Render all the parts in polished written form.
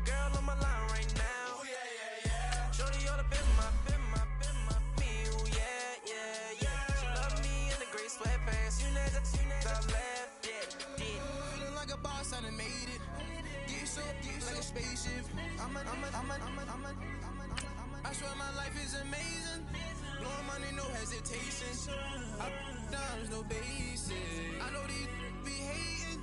girl on my line right now. Ooh, yeah, yeah, yeah. Shorty all up in my me. Ooh, yeah, yeah, yeah. She love me in the gray sweatpants. You never left, yeah, did. Feeling like a boss, I done made it. Get so like a spaceship. I swear my life is amazing. Blowing money, no hesitation. Dollars, no basic. I know these be hating,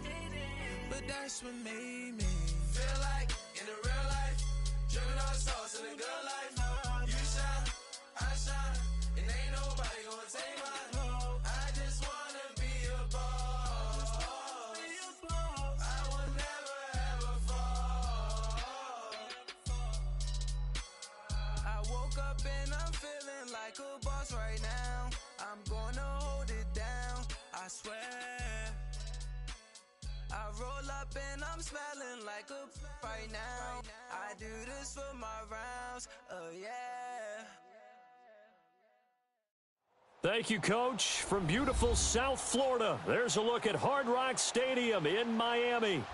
but that's what made me feel like in the real life. Dripping all the sauce in the good life. You shine, I shine, and ain't nobody gonna take mine. I just wanna be a boss. I will never ever fall. I woke up and I'm feeling like a boss right now. I'm gonna hold it down, I swear. I roll up and I'm smelling like a right now. I do this for my rounds, oh yeah. Thank you, Coach. From beautiful South Florida, there's a look at Hard Rock Stadium in Miami.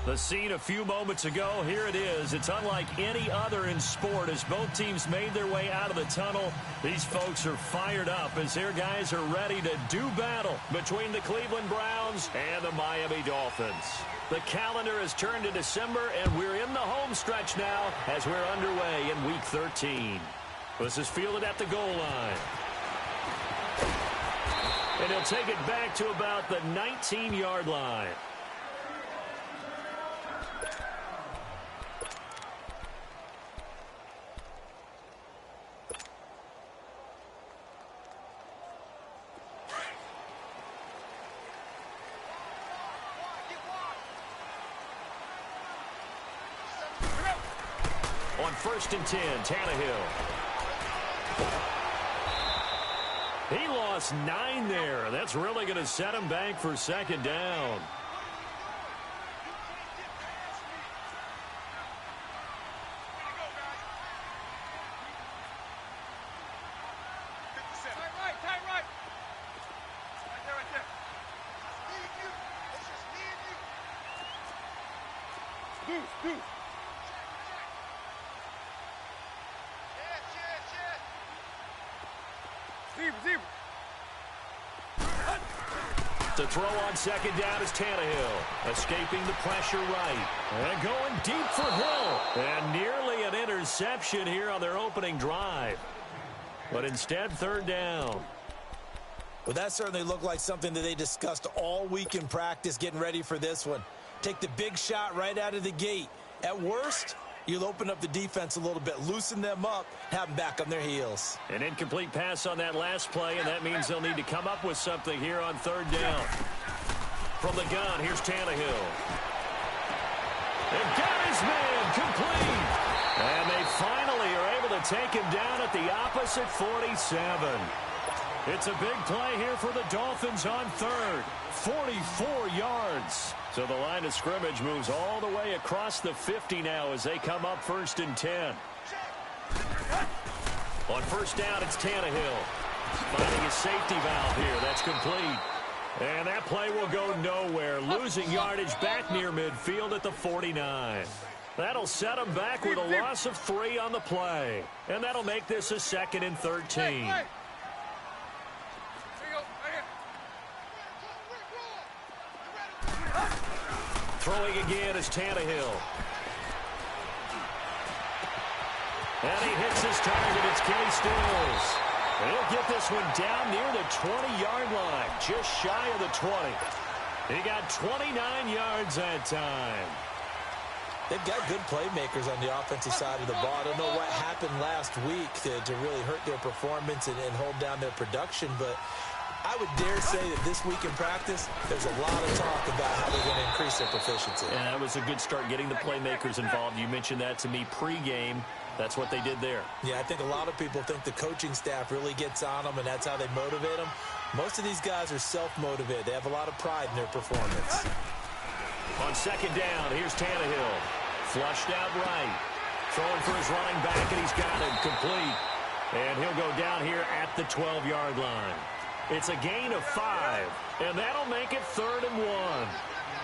The scene a few moments ago, here it is. It's unlike any other in sport as both teams made their way out of the tunnel. These folks are fired up as their guys are ready to do battle between the Cleveland Browns and the Miami Dolphins. The calendar has turned to December, and we're in the home stretch now as we're underway in Week 13. This is fielded at the goal line. And he'll take it back to about the 19-yard line. On 1st and 10, Tannehill. He lost 9 there. That's really going to set him back for 2nd down. To throw on 2nd down is Tannehill, escaping the pressure right. And going deep for Hill. And nearly an interception here on their opening drive. But instead, 3rd down. Well, that certainly looked like something that they discussed all week in practice getting ready for this one. Take the big shot right out of the gate. At worst, you'll open up the defense a little bit, loosen them up, have them back on their heels. An incomplete pass on that last play, and that means they'll need to come up with something here on 3rd down. From the gun, here's Tannehill. They've got his man complete. And they finally are able to take him down at the opposite 47. It's a big play here for the Dolphins on 3rd. 44 yards. So the line of scrimmage moves all the way across the 50 now as they come up 1st and 10. On 1st down, it's Tannehill. Finding his safety valve here. That's complete. And that play will go nowhere. Losing yardage back near midfield at the 49. That'll set him back with a loss of 3 on the play. And that'll make this a 2nd and 13. Throwing again is Tannehill. And he hits his target. It's Kenny Stills. And he'll get this one down near the 20-yard line, just shy of the 20. He got 29 yards that time. They've got good playmakers on the offensive side of the ball. I don't know what happened last week to really hurt their performance and hold down their production, but I would dare say that this week in practice, there's a lot of talk about how they're going to increase their proficiency. And that was a good start getting the playmakers involved. You mentioned that to me pregame. That's what they did there. Yeah, I think a lot of people think the coaching staff really gets on them, and that's how they motivate them. Most of these guys are self-motivated. They have a lot of pride in their performance. On 2nd down, here's Tannehill. Flushed out right. Throwing for his running back, and he's got him complete. And he'll go down here at the 12-yard line. It's a gain of 5, and that'll make it 3rd and 1.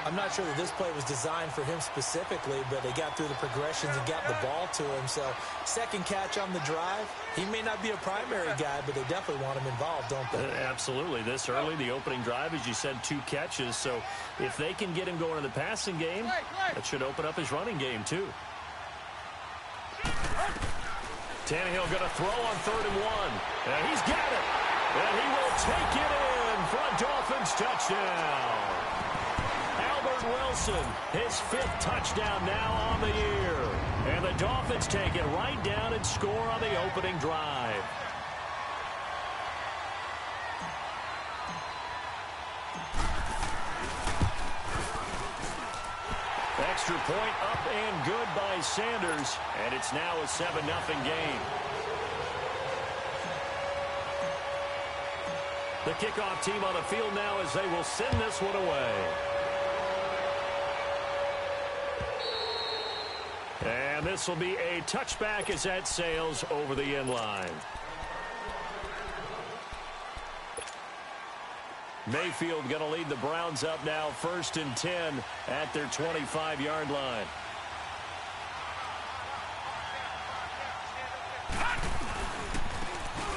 I'm not sure that this play was designed for him specifically, but they got through the progressions and got the ball to him. So second catch on the drive. He may not be a primary guy, but they definitely want him involved, don't they? Absolutely. This early, the opening drive, as you said, 2 catches. So if they can get him going in the passing game, that should open up his running game too. Tannehill going to throw on 3rd and 1. And he's got it. And he will take it in for a Dolphins touchdown. Albert Wilson, his 5th touchdown now on the year. And the Dolphins take it right down and score on the opening drive. Extra point up and good by Sanders. And it's now a 7-0 game. The kickoff team on the field now as they will send this one away. And this will be a touchback as that sails over the end line. Mayfield going to lead the Browns up now 1st and 10 at their 25-yard line.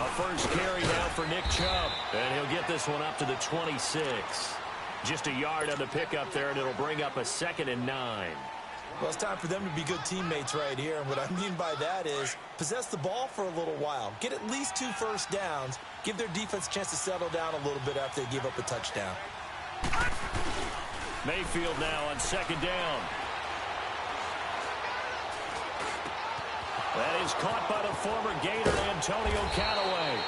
A first carry now for Nick Chubb. And he'll get this one up to the 26. Just a yard on the pickup there, and it'll bring up a 2nd and 9. Well, it's time for them to be good teammates right here. And what I mean by that is possess the ball for a little while. Get at least 2 first downs. Give their defense a chance to settle down a little bit after they give up a touchdown. Mayfield now on 2nd down. That is caught by the former Gator, Antonio Callaway.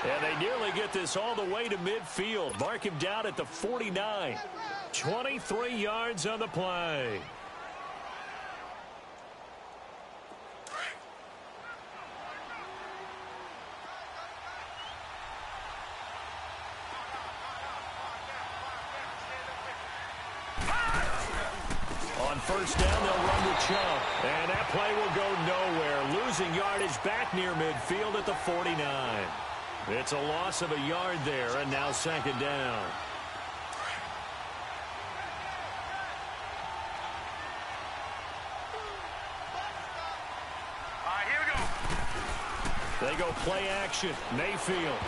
And they nearly get this all the way to midfield. Mark him down at the 49. 23 yards on the play. On 1st down, they'll run to Chubb. And that play will go nowhere. Losing yardage back near midfield at the 49. It's a loss of a yard there, and now 2nd down. All right, here we go. They go play action. Mayfield.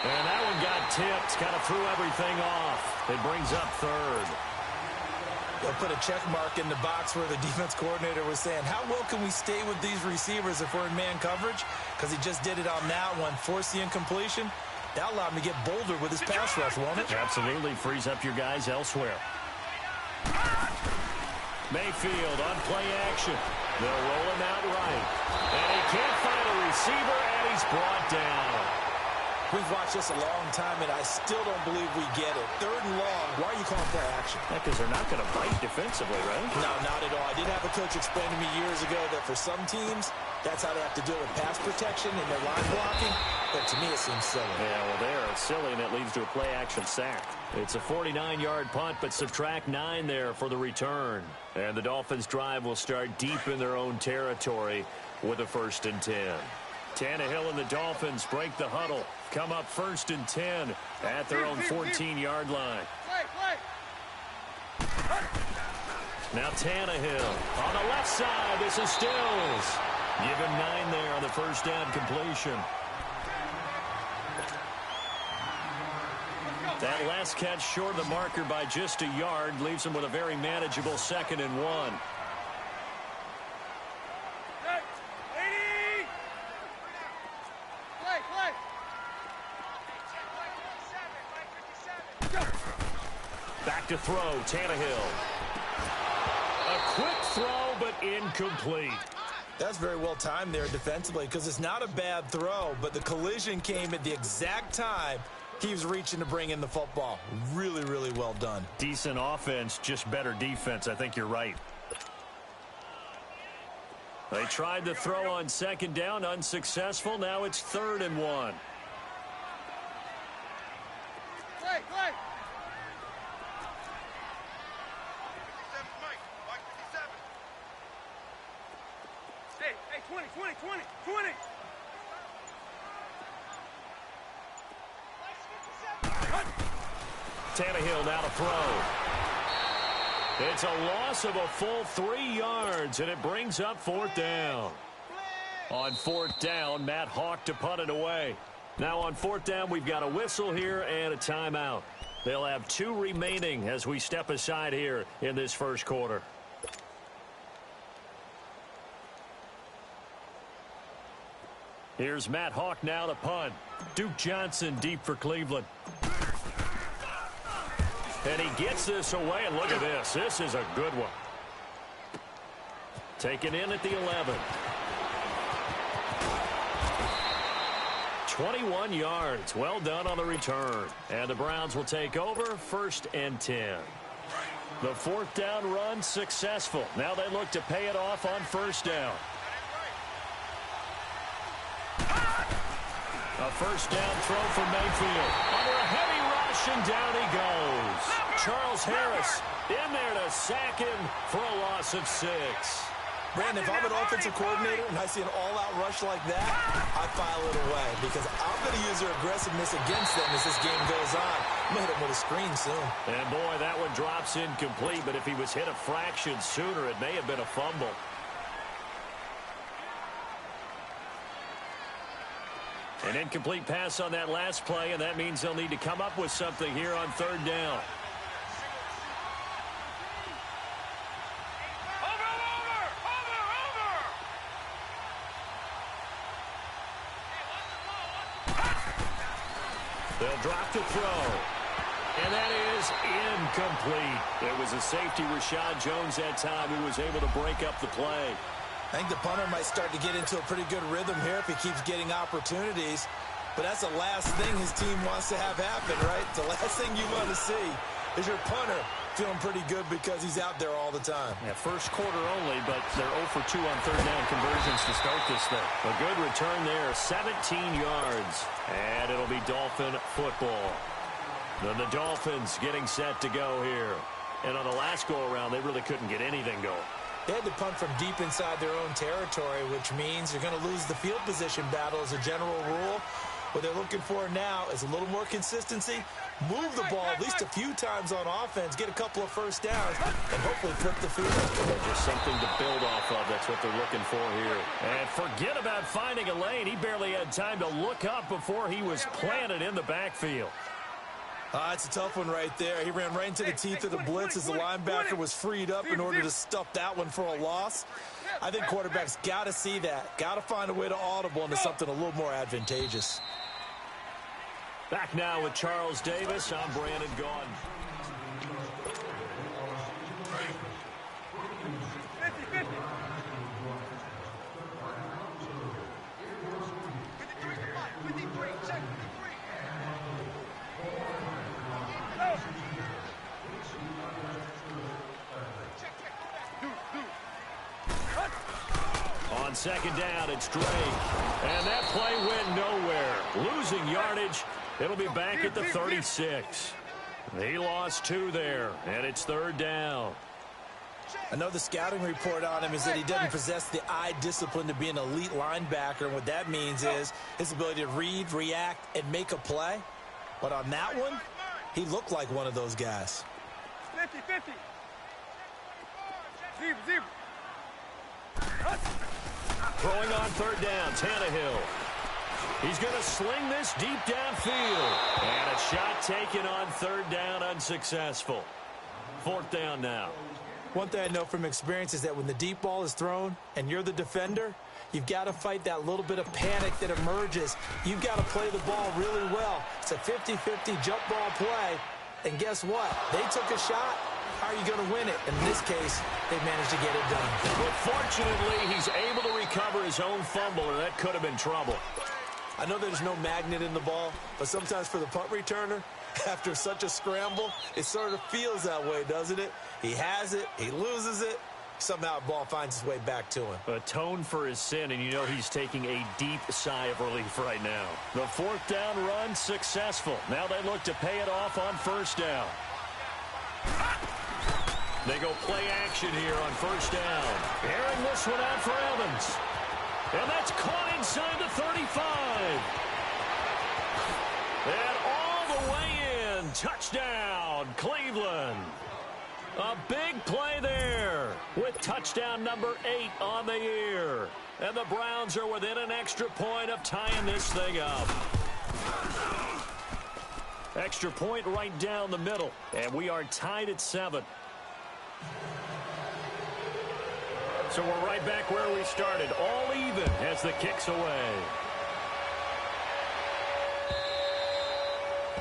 And that one got tipped. Kind of threw everything off. It brings up 3rd. They'll put a check mark in the box where the defense coordinator was saying, how well can we stay with these receivers if we're in man coverage? Because he just did it on that one, forced the incompletion. That'll allow him to get bolder with his pass rush, won't it? Absolutely. Frees up your guys elsewhere. Mayfield on play action. They'll roll him out right. And he can't find a receiver, and he's brought down. We've watched this a long time, and I still don't believe we get it. 3rd and long. Why are you calling play action? Because they're not going to bite defensively, right? No, not at all. I did have a coach explain to me years ago that for some teams, that's how they have to deal with pass protection and their line blocking. But to me, it seems silly. Yeah, well, they're silly, and it leads to a play-action sack. It's a 49-yard punt, but subtract 9 there for the return. And the Dolphins' drive will start deep in their own territory with a 1st and 10. Tannehill and the Dolphins break the huddle. Come up 1st and 10 at their own 14-yard line. Now Tannehill on the left side. This is Stills. Give him 9 there on the 1st down completion. That last catch short of the marker by just a yard leaves him with a very manageable 2nd and 1. Back to throw, Tannehill. A quick throw, but incomplete. That's very well timed there defensively because it's not a bad throw, but the collision came at the exact time he was reaching to bring in the football. Really, really well done. Decent offense, just better defense. I think you're right. They tried to throw on 2nd down, unsuccessful. Now it's 3rd and 1. Hey, 20. Tannehill now to throw. It's a loss of a full 3 yards, and it brings up 4th down. On 4th down, Matt Hawk to punt it away. Now on 4th down, we've got a whistle here and a timeout. They'll have 2 remaining as we step aside here in this first quarter. Here's Matt Hawk now to punt. Duke Johnson deep for Cleveland. And he gets this away, and look at this. This is a good one. Taken in at the 11. 21 yards. Well done on the return. And the Browns will take over 1st and 10. The 4th down run successful. Now they look to pay it off on 1st down. A 1st down throw for Mayfield. Under a heavy rush, and down he goes. Charles Harris in there to sack him for a loss of 6. Brandon, if I'm an offensive coordinator and I see an all-out rush like that, I file it away because I'm going to use their aggressiveness against them as this game goes on. I'm going to hit him with a screen soon. And, boy, that one drops incomplete, but if he was hit a fraction sooner, it may have been a fumble. An incomplete pass on that last play, and that means they'll need to come up with something here on 3rd down. They'll drop the throw. And that is incomplete. It was a safety, Rashad Jones, that time, who was able to break up the play. I think the punter might start to get into a pretty good rhythm here if he keeps getting opportunities. But that's the last thing his team wants to have happen, right? The last thing you want to see is your punter feeling pretty good because he's out there all the time. Yeah, first quarter only, but they're 0 for 2 on 3rd down conversions to start this thing. A good return there, 17 yards. And it'll be Dolphin football. Then the Dolphins getting set to go here. And on the last go-around, they really couldn't get anything going. They had to punt from deep inside their own territory, which means you're going to lose the field position battle as a general rule. What they're looking for now is a little more consistency, move the ball at least a few times on offense, get a couple of 1st downs, and hopefully flip the field. Just something to build off of. That's what they're looking for here. And forget about finding a lane. He barely had time to look up before he was planted in the backfield. It's a tough one right there. He ran right into the teeth of the blitz as the linebacker was freed up in order to stuff that one for a loss. I think quarterbacks got to see that. Got to find a way to audible into something a little more advantageous. Back now with Charles Davis. I'm Brandon Gaudin. 50-50. On 2nd down, it's Drake. And that play went nowhere. Losing yardage. It'll be back at the 36. He lost 2 there, and it's 3rd down. I know the scouting report on him is that he doesn't possess the eye discipline to be an elite linebacker. And what that means is his ability to read, react, and make a play. But on that one, he looked like one of those guys. 50-50. Zebra. Throwing on 3rd down, Tannehill. He's going to sling this deep downfield. And a shot taken on 3rd down, unsuccessful. 4th down now. One thing I know from experience is that when the deep ball is thrown and you're the defender, you've got to fight that little bit of panic that emerges. You've got to play the ball really well. It's a 50-50 jump ball play. And guess what? They took a shot. How are you going to win it? In this case, they managed to get it done. Well, fortunately, he's able to recover his own fumble, and that could have been trouble. I know there's no magnet in the ball, but sometimes for the punt returner, after such a scramble, it sort of feels that way, doesn't it? He has it, he loses it, somehow the ball finds its way back to him. Atone for his sin, and you know he's taking a deep sigh of relief right now. The 4th down run successful. Now they look to pay it off on 1st down. They go play action here on 1st down. Airing this one out for Evans. And that's caught inside the 35. And all the way in. Touchdown, Cleveland. A big play there with touchdown number 8 on the year. And the Browns are within an extra point of tying this thing up. Extra point right down the middle. And we are tied at 7. So we're right back where we started. All even as the kick's away.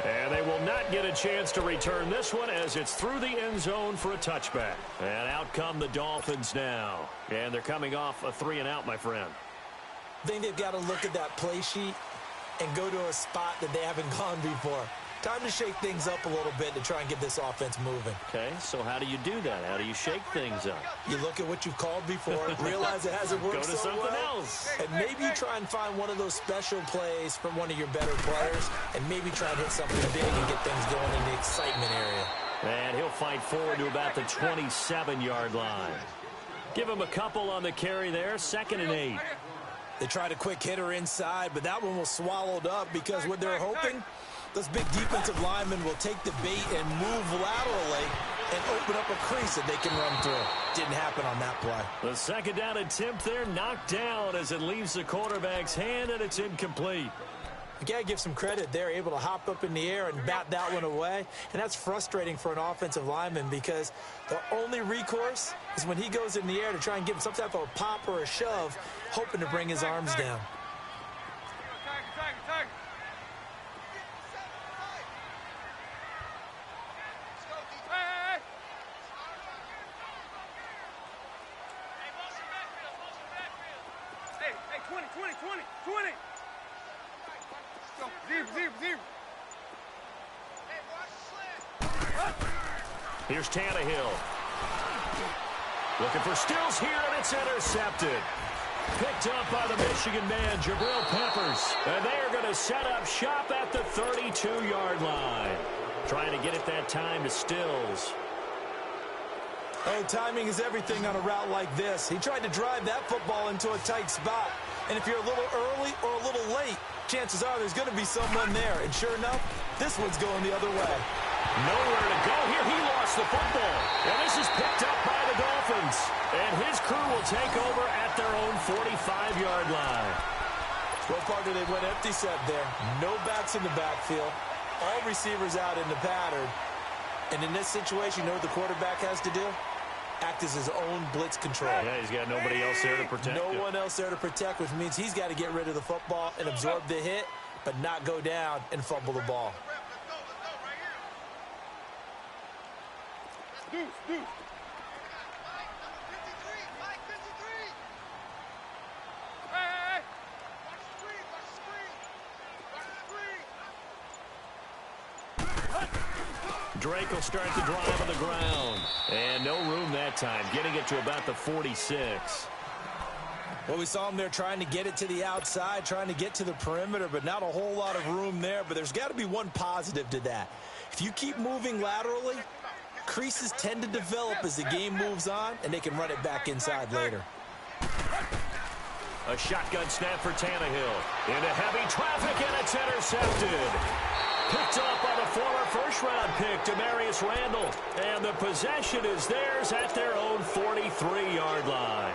And they will not get a chance to return this one as it's through the end zone for a touchback. And out come the Dolphins now. And they're coming off a 3-and-out, my friend. I think they've got to look at that play sheet and go to a spot that they haven't gone before. Time to shake things up a little bit to try and get this offense moving. Okay, so how do you do that? How do you shake things up? You look at what you've called before, realize it hasn't worked Go to so something well, else. and maybe you try and find one of those special plays from one of your better players, and maybe try and hit something big and get things going in the excitement area. And he'll fight forward to about the 27-yard line. Give him a couple on the carry there, 2nd and 8. They tried a quick hitter inside, but that one was swallowed up because what they're hoping, those big defensive linemen will take the bait and move laterally and open up a crease that they can run through. Didn't happen on that play. The 2nd down attempt there knocked down as it leaves the quarterback's hand, and it's incomplete. You got to give some credit. They're able to hop up in the air and bat that one away, and that's frustrating for an offensive lineman because the only recourse is when he goes in the air to try and give him some type of a pop or a shove, hoping to bring his arms down. Here's Tannehill. Looking for Stills here, and it's intercepted. Picked up by the Michigan man, Jabril Peppers. And they're going to set up shop at the 32-yard line. Trying to get it that time to Stills. Hey, timing is everything on a route like this. He tried to drive that football into a tight spot. And if you're a little early or a little late, chances are there's going to be someone there. And sure enough, this one's going the other way. Nowhere to go here. He lost the football. And this is picked up by the Dolphins. And his crew will take over at their own 45-yard line. Well, partner, they went empty set there. No backs in the backfield. All receivers out in the pattern. And in this situation, you know what the quarterback has to do? Act as his own blitz control. Yeah, he's got nobody else there to protect him. No one else there to protect, which means he's got to get rid of the football and absorb the hit, but not go down and fumble the ball. Drake will start the drive on the ground. And no room that time, getting it to about the 46. Well, we saw him there trying to get it to the outside, trying to get to the perimeter, but not a whole lot of room there. But there's got to be one positive to that. If you keep moving laterally, creases tend to develop as the game moves on, and they can run it back inside later. A shotgun snap for Tannehill. Into heavy traffic, and it's intercepted. Picked up by the former first-round pick, Demarius Randall. And the possession is theirs at their own 43-yard line.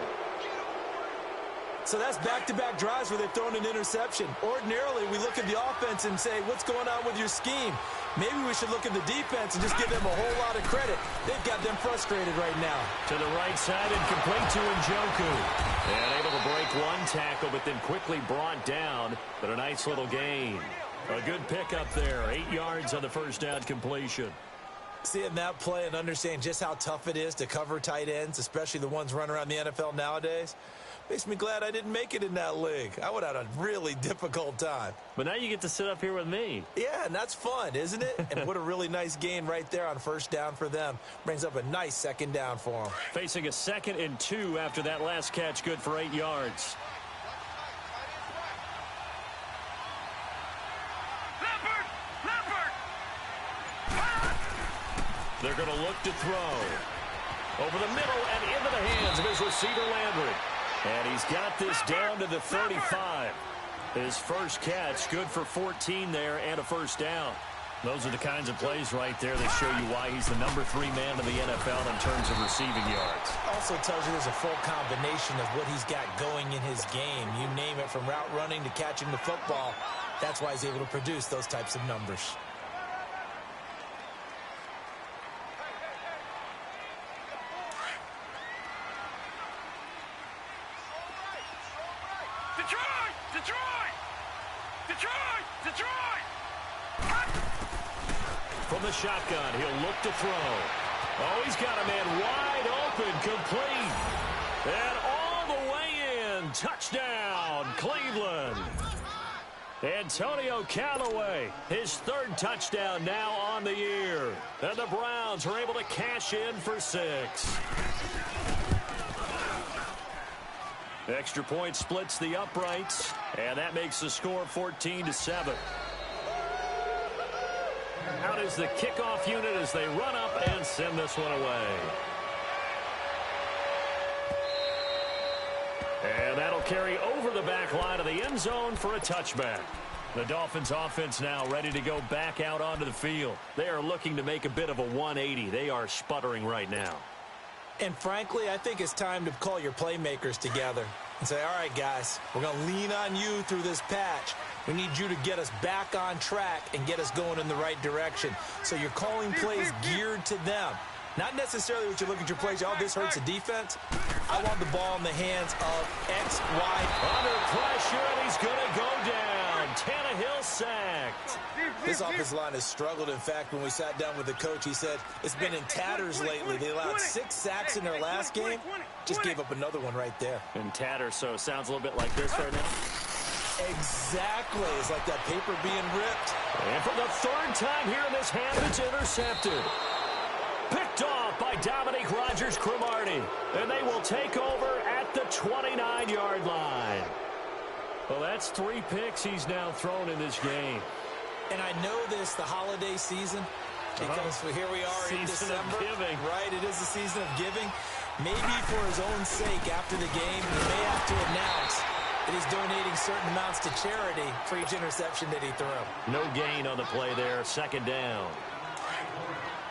So that's back-to-back drives where they've thrown an interception. Ordinarily, we look at the offense and say, what's going on with your scheme? Maybe we should look at the defense and just give them a whole lot of credit. They've got them frustrated right now. To the right side and complete to Njoku. And able to break one tackle, but then quickly brought down. But a nice little gain. A good pickup there. 8 yards on the first down completion. Seeing that play and understanding just how tough it is to cover tight ends, especially the ones running around the NFL nowadays, makes me glad I didn't make it in that league. I would have had a really difficult time. But now you get to sit up here with me. Yeah, and that's fun, isn't it? And what a really nice gain right there on first down for them. Brings up a nice second down for them. Facing a 2nd and 2 after that last catch, good for 8 yards. They're going to look to throw. Over the middle and into the hands of his receiver, Landry. And he's got this down to the 35. His first catch, good for 14 there and a first down. Those are the kinds of plays right there that show you why he's the #3 man in the NFL in terms of receiving yards. Also tells you there's a full combination of what he's got going in his game. You name it, from route running to catching the football. That's why he's able to produce those types of numbers. Detroit! Detroit! Detroit! Detroit! From the shotgun, he'll look to throw. Oh, he's got a man wide open, complete. And all the way in. Touchdown, Cleveland. Antonio Callaway, his 3rd touchdown now on the year. And the Browns are able to cash in for 6. Extra point splits the uprights, and that makes the score 14-7. Out is the kickoff unit as they run up and send this one away. And that'll carry over the back line of the end zone for a touchback. The Dolphins offense now ready to go back out onto the field. They are looking to make a bit of a 180. They are sputtering right now. And frankly, I think it's time to call your playmakers together and say, all right, guys, we're going to lean on you through this patch. We need you to get us back on track and get us going in the right direction. So you're calling plays geared to them. Not necessarily what you look at your plays, oh, this hurts the defense. I want the ball in the hands of X, Y. Under pressure, and he's going to go down. Tannehill sacked. This offensive line has struggled. In fact, when we sat down with the coach, he said it's been in tatters lately. They allowed 6 sacks in their last game. Just gave up another one right there. In tatters, so it sounds a little bit like this right now. Exactly. It's like that paper being ripped. And for the 3rd time here in this half, it's intercepted. Picked off by Dominique Rodgers-Cromartie. And they will take over at the 29-yard line. Well, that's 3 picks he's now thrown in this game. And I know this, the holiday season, because here we are in December. Season of giving. Right, it is the season of giving. Maybe for his own sake after the game, he may have to announce that he's donating certain amounts to charity for each interception that he threw. No gain on the play there, 2nd down.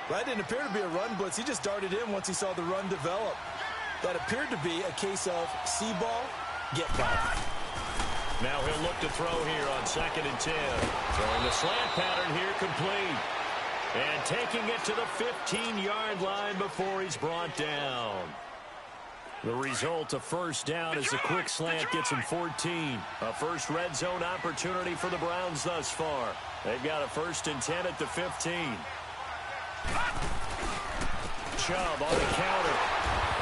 That didn't appear to be a run blitz. He just darted in once he saw the run develop. That appeared to be a case of see ball, get ball. Now he'll look to throw here on 2nd and 10. Throwing the slant pattern here complete. And taking it to the 15-yard line before he's brought down. The result, a 1st down as the quick slant gets him 14. A first red zone opportunity for the Browns thus far. They've got a 1st and 10 at the 15. Chubb on the counter.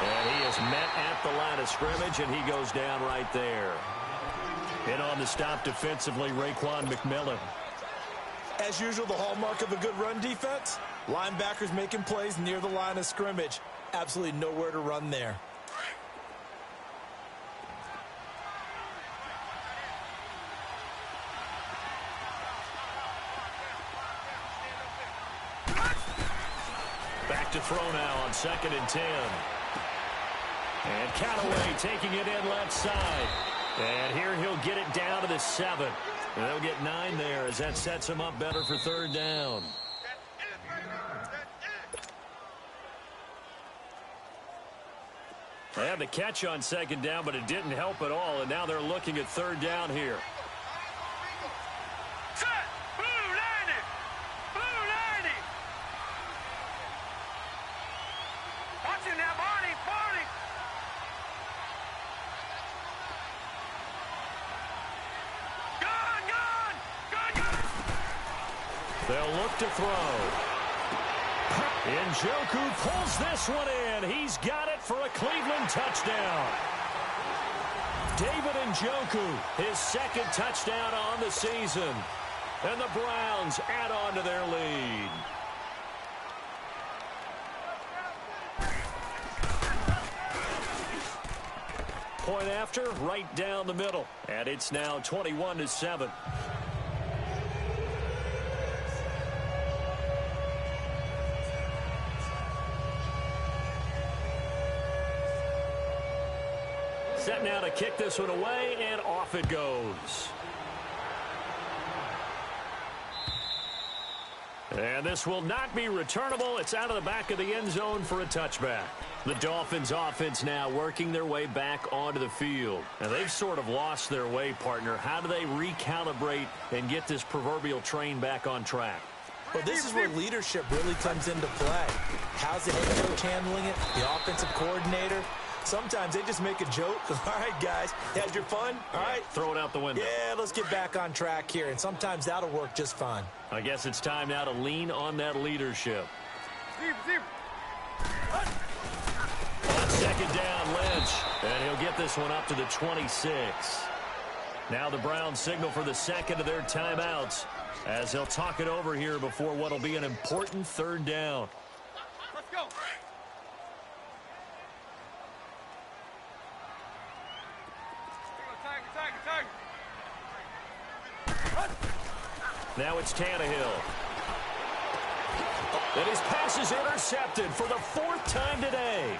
And he is met at the line of scrimmage, and he goes down right there. And on the stop defensively, Raekwon McMillan. As usual, the hallmark of a good run defense, linebackers making plays near the line of scrimmage. Absolutely nowhere to run there. Back to throw now on 2nd and 10. And Callaway taking it in left side. And here he'll get it down to the 7. And they'll get 9 there as that sets him up better for 3rd down. They had the catch on 2nd down, but it didn't help at all. And now they're looking at 3rd down here. They'll look to throw. Njoku pulls this one in. He's got it for a Cleveland touchdown. David Njoku, his 2nd touchdown on the season. And the Browns add on to their lead. Point after, right down the middle. And it's now 21-7. Set now to kick this one away, and off it goes. And this will not be returnable. It's out of the back of the end zone for a touchback. The Dolphins offense now working their way back onto the field. Now they've sort of lost their way, partner. How do they recalibrate and get this proverbial train back on track? Well, this is where leadership really comes into play. How's the head coach handling it? The offensive coordinator? Sometimes they just make a joke. All right, guys, had your fun? All right. Throw it out the window. Yeah, let's get back on track here. And sometimes that'll work just fine. I guess it's time now to lean on that leadership. On second down, Lynch. And he'll get this one up to the 26. Now the Browns signal for the second of their timeouts as they'll talk it over here before what will be an important third down. Let's go. Now it's Tannehill. And his pass is intercepted for the fourth time today.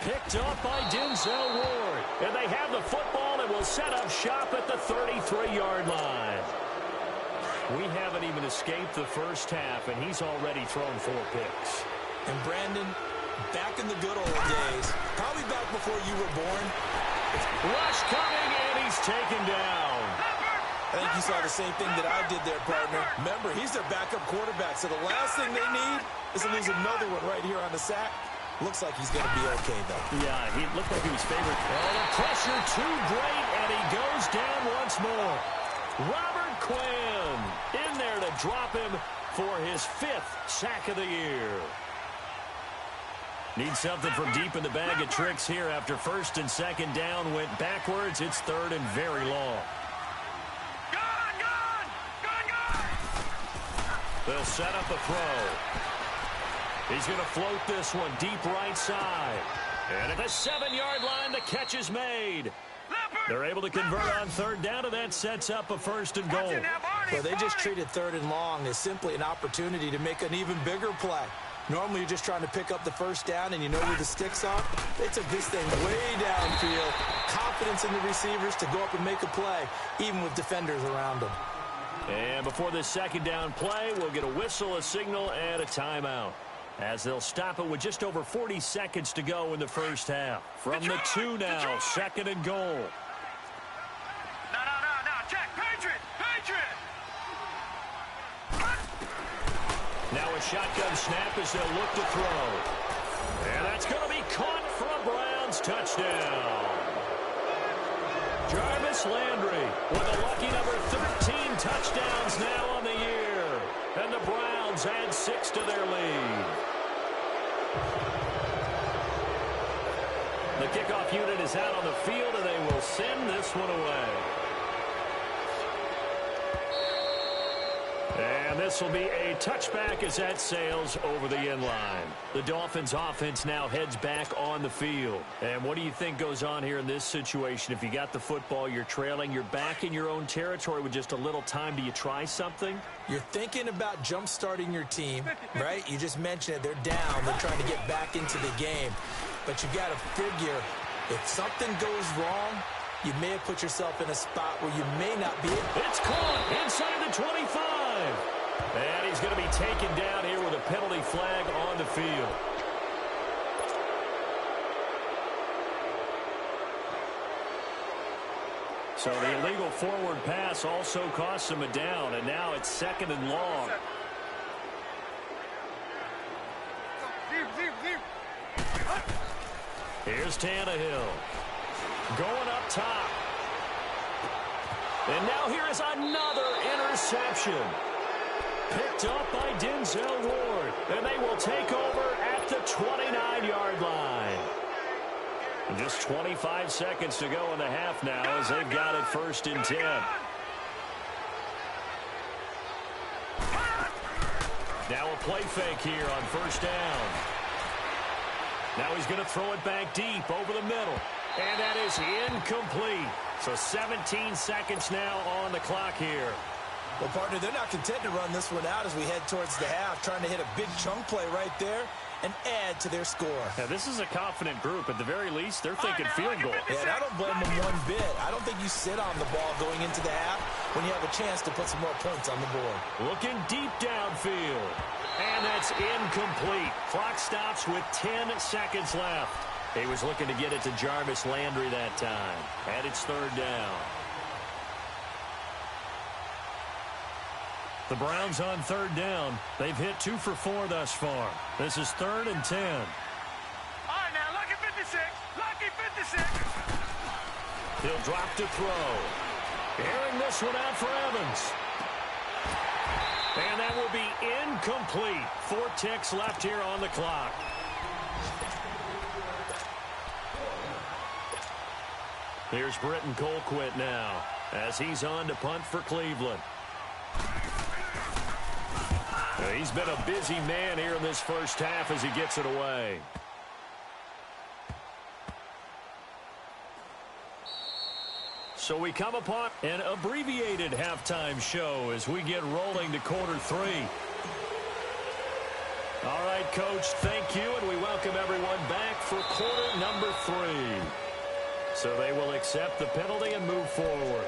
Picked up by Denzel Ward. And they have the football and will set up shop at the 33-yard line. We haven't even escaped the first half, and he's already thrown 4 picks. And Brandon, back in the good old days, probably back before you were born. Rush coming, and he's taken down. I think you saw the same thing that I did there, partner. Remember, he's their backup quarterback, so the last thing they need is to lose another one right here on the sack. Looks like he's going to be okay, though. Yeah, he looked like he was favored. Oh, the pressure too great, and he goes down once more. Robert Quinn in there to drop him for his 5th sack of the year. Need something from deep in the bag of tricks here after first and second down went backwards. It's third and very long. They'll set up a throw. He's going to float this one deep right side. And at the 7-yard line, the catch is made. They're able to convert on third down, and that sets up a first and goal. Well, they just treated third and long as simply an opportunity to make an even bigger play. Normally, you're just trying to pick up the first down, and you know where the sticks are. They took this thing way downfield. Confidence in the receivers to go up and make a play, even with defenders around them. And before this second down play, we'll get a whistle, a signal, and a timeout, as they'll stop it with just over 40 seconds to go in the first half. From the 2 now, second and goal. No, check, Patriot. Now a shotgun snap as they'll look to throw. And that's going to be caught for a Browns touchdown. Jarvis Landry with a lucky number 13 touchdowns now on the year. And the Browns add 6 to their lead. The kickoff unit is out on the field, and they will send this one away. And this will be a touchback as that sails over the end line. The Dolphins offense now heads back on the field. And what do you think goes on here in this situation? If you got the football, you're trailing, you're back in your own territory with just a little time. Do you try something? You're thinking about jump-starting your team, right? You just mentioned it. They're down. They're trying to get back into the game. But you got to figure, if something goes wrong, you may have put yourself in a spot where you may not be. It's caught inside the 25. And he's going to be taken down here with a penalty flag on the field. So the illegal forward pass also costs him a down, and now it's second and long. Here's Tannehill. Going up top. And now here is another interception. Picked up by Denzel Ward. And they will take over at the 29-yard line. And just 25 seconds to go in the half now as they've got it first and 10. Now a play fake here on first down. Now he's going to throw it back deep over the middle. And that is incomplete. So 17 seconds now on the clock here. Well, partner, they're not content to run this one out as we head towards the half, trying to hit a big chunk play right there and add to their score. Now, this is a confident group. At the very least, they're thinking field goal. Yeah, and I don't blame them one bit. I don't think you sit on the ball going into the half. when you have a chance to put some more points on the board. Looking deep downfield. And that's incomplete. Clock stops with 10 seconds left. He was looking to get it to Jarvis Landry that time. And it's third down. The Browns on third down. They've hit 2 for 4 thus far. This is 3rd and 10. All right, now, lucky 56. Lucky 56. He'll drop to throw. Airing this one out for Evans. And that will be incomplete. 4 ticks left here on the clock. Here's Britton Colquitt now as he's on to punt for Cleveland. He's been a busy man here in this first half as he gets it away. So we come upon an abbreviated halftime show as we get rolling to quarter 3. All right, Coach, thank you, and we welcome everyone back for quarter number 3. So they will accept the penalty and move forward.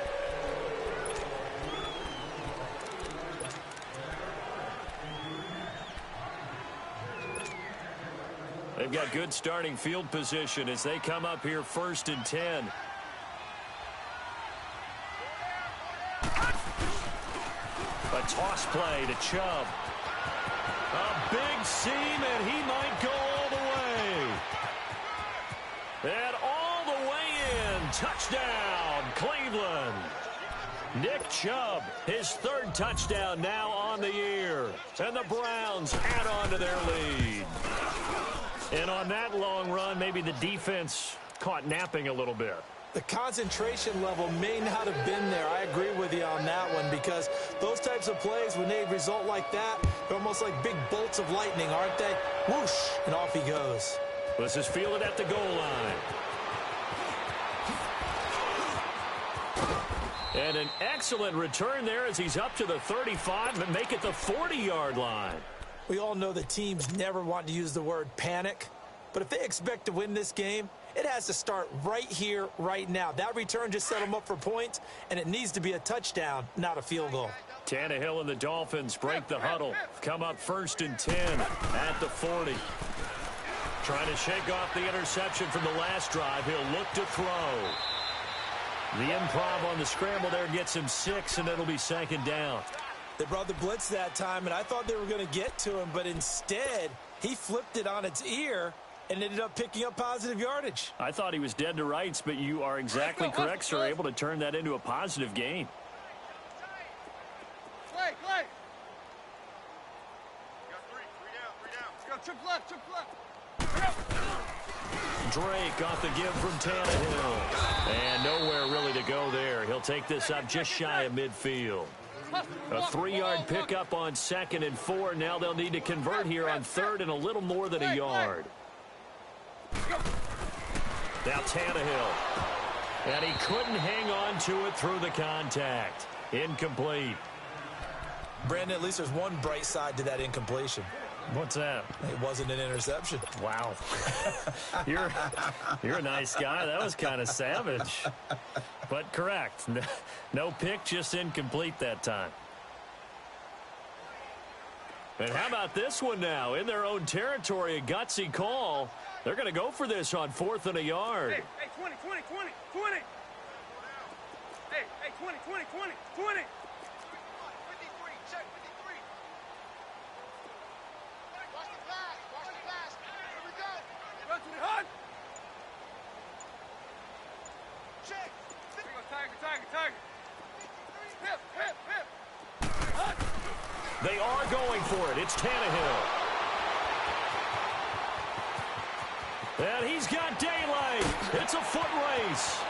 They've got good starting field position as they come up here 1st and 10. A toss play to Chubb. A big seam, and he might go all the way. And all the way in. Touchdown, Cleveland. Nick Chubb, his 3rd touchdown now on the year. And the Browns add on to their lead. And on that long run, maybe the defense caught napping a little bit. The concentration level may not have been there. I agree with you on that one because those types of plays, when they result like that, they're almost like big bolts of lightning, aren't they? Whoosh, and off he goes. This is fielded at the goal line. And an excellent return there as he's up to the 35 and make it the 40-yard line. We all know that teams never want to use the word panic, but if they expect to win this game, it has to start right here, right now. That return just set them up for points, and it needs to be a touchdown, not a field goal. Tannehill and the Dolphins break the huddle. Come up 1st and 10 at the 40. Trying to shake off the interception from the last drive. He'll look to throw. The improv on the scramble there gets him 6, and it'll be 2nd down. They brought the blitz that time, and I thought they were going to get to him, but instead, he flipped it on its ear and ended up picking up positive yardage. I thought he was dead to rights, but you are exactly correct, sir. Able to turn that into a positive gain. Clay. Got 3 down. Let's go, triple left. Drake off the give from Tannehill. And nowhere really to go there. He'll take this up just shy of midfield. A 3-yard pickup on 2nd and 4. Now they'll need to convert here on 3rd and a little more than a yard. Now Tannehill. And he couldn't hang on to it through the contact. Incomplete. Brandon, at least there's one bright side to that incompletion. What's that? It wasn't an interception. Wow. You're a nice guy. That was kind of savage. But correct. No pick, just incomplete that time. And how about this one now? In their own territory, a gutsy call. They're going to go for this on 4th and a yard. Hey, 20. Hey, 20. 53, check 53. Watch the pass. Here we go. Run to the hunt. Check. Here we go, Tiger. Hip. Hunt. They are going for it. It's Tannehill. And he's got daylight. It's a foot race.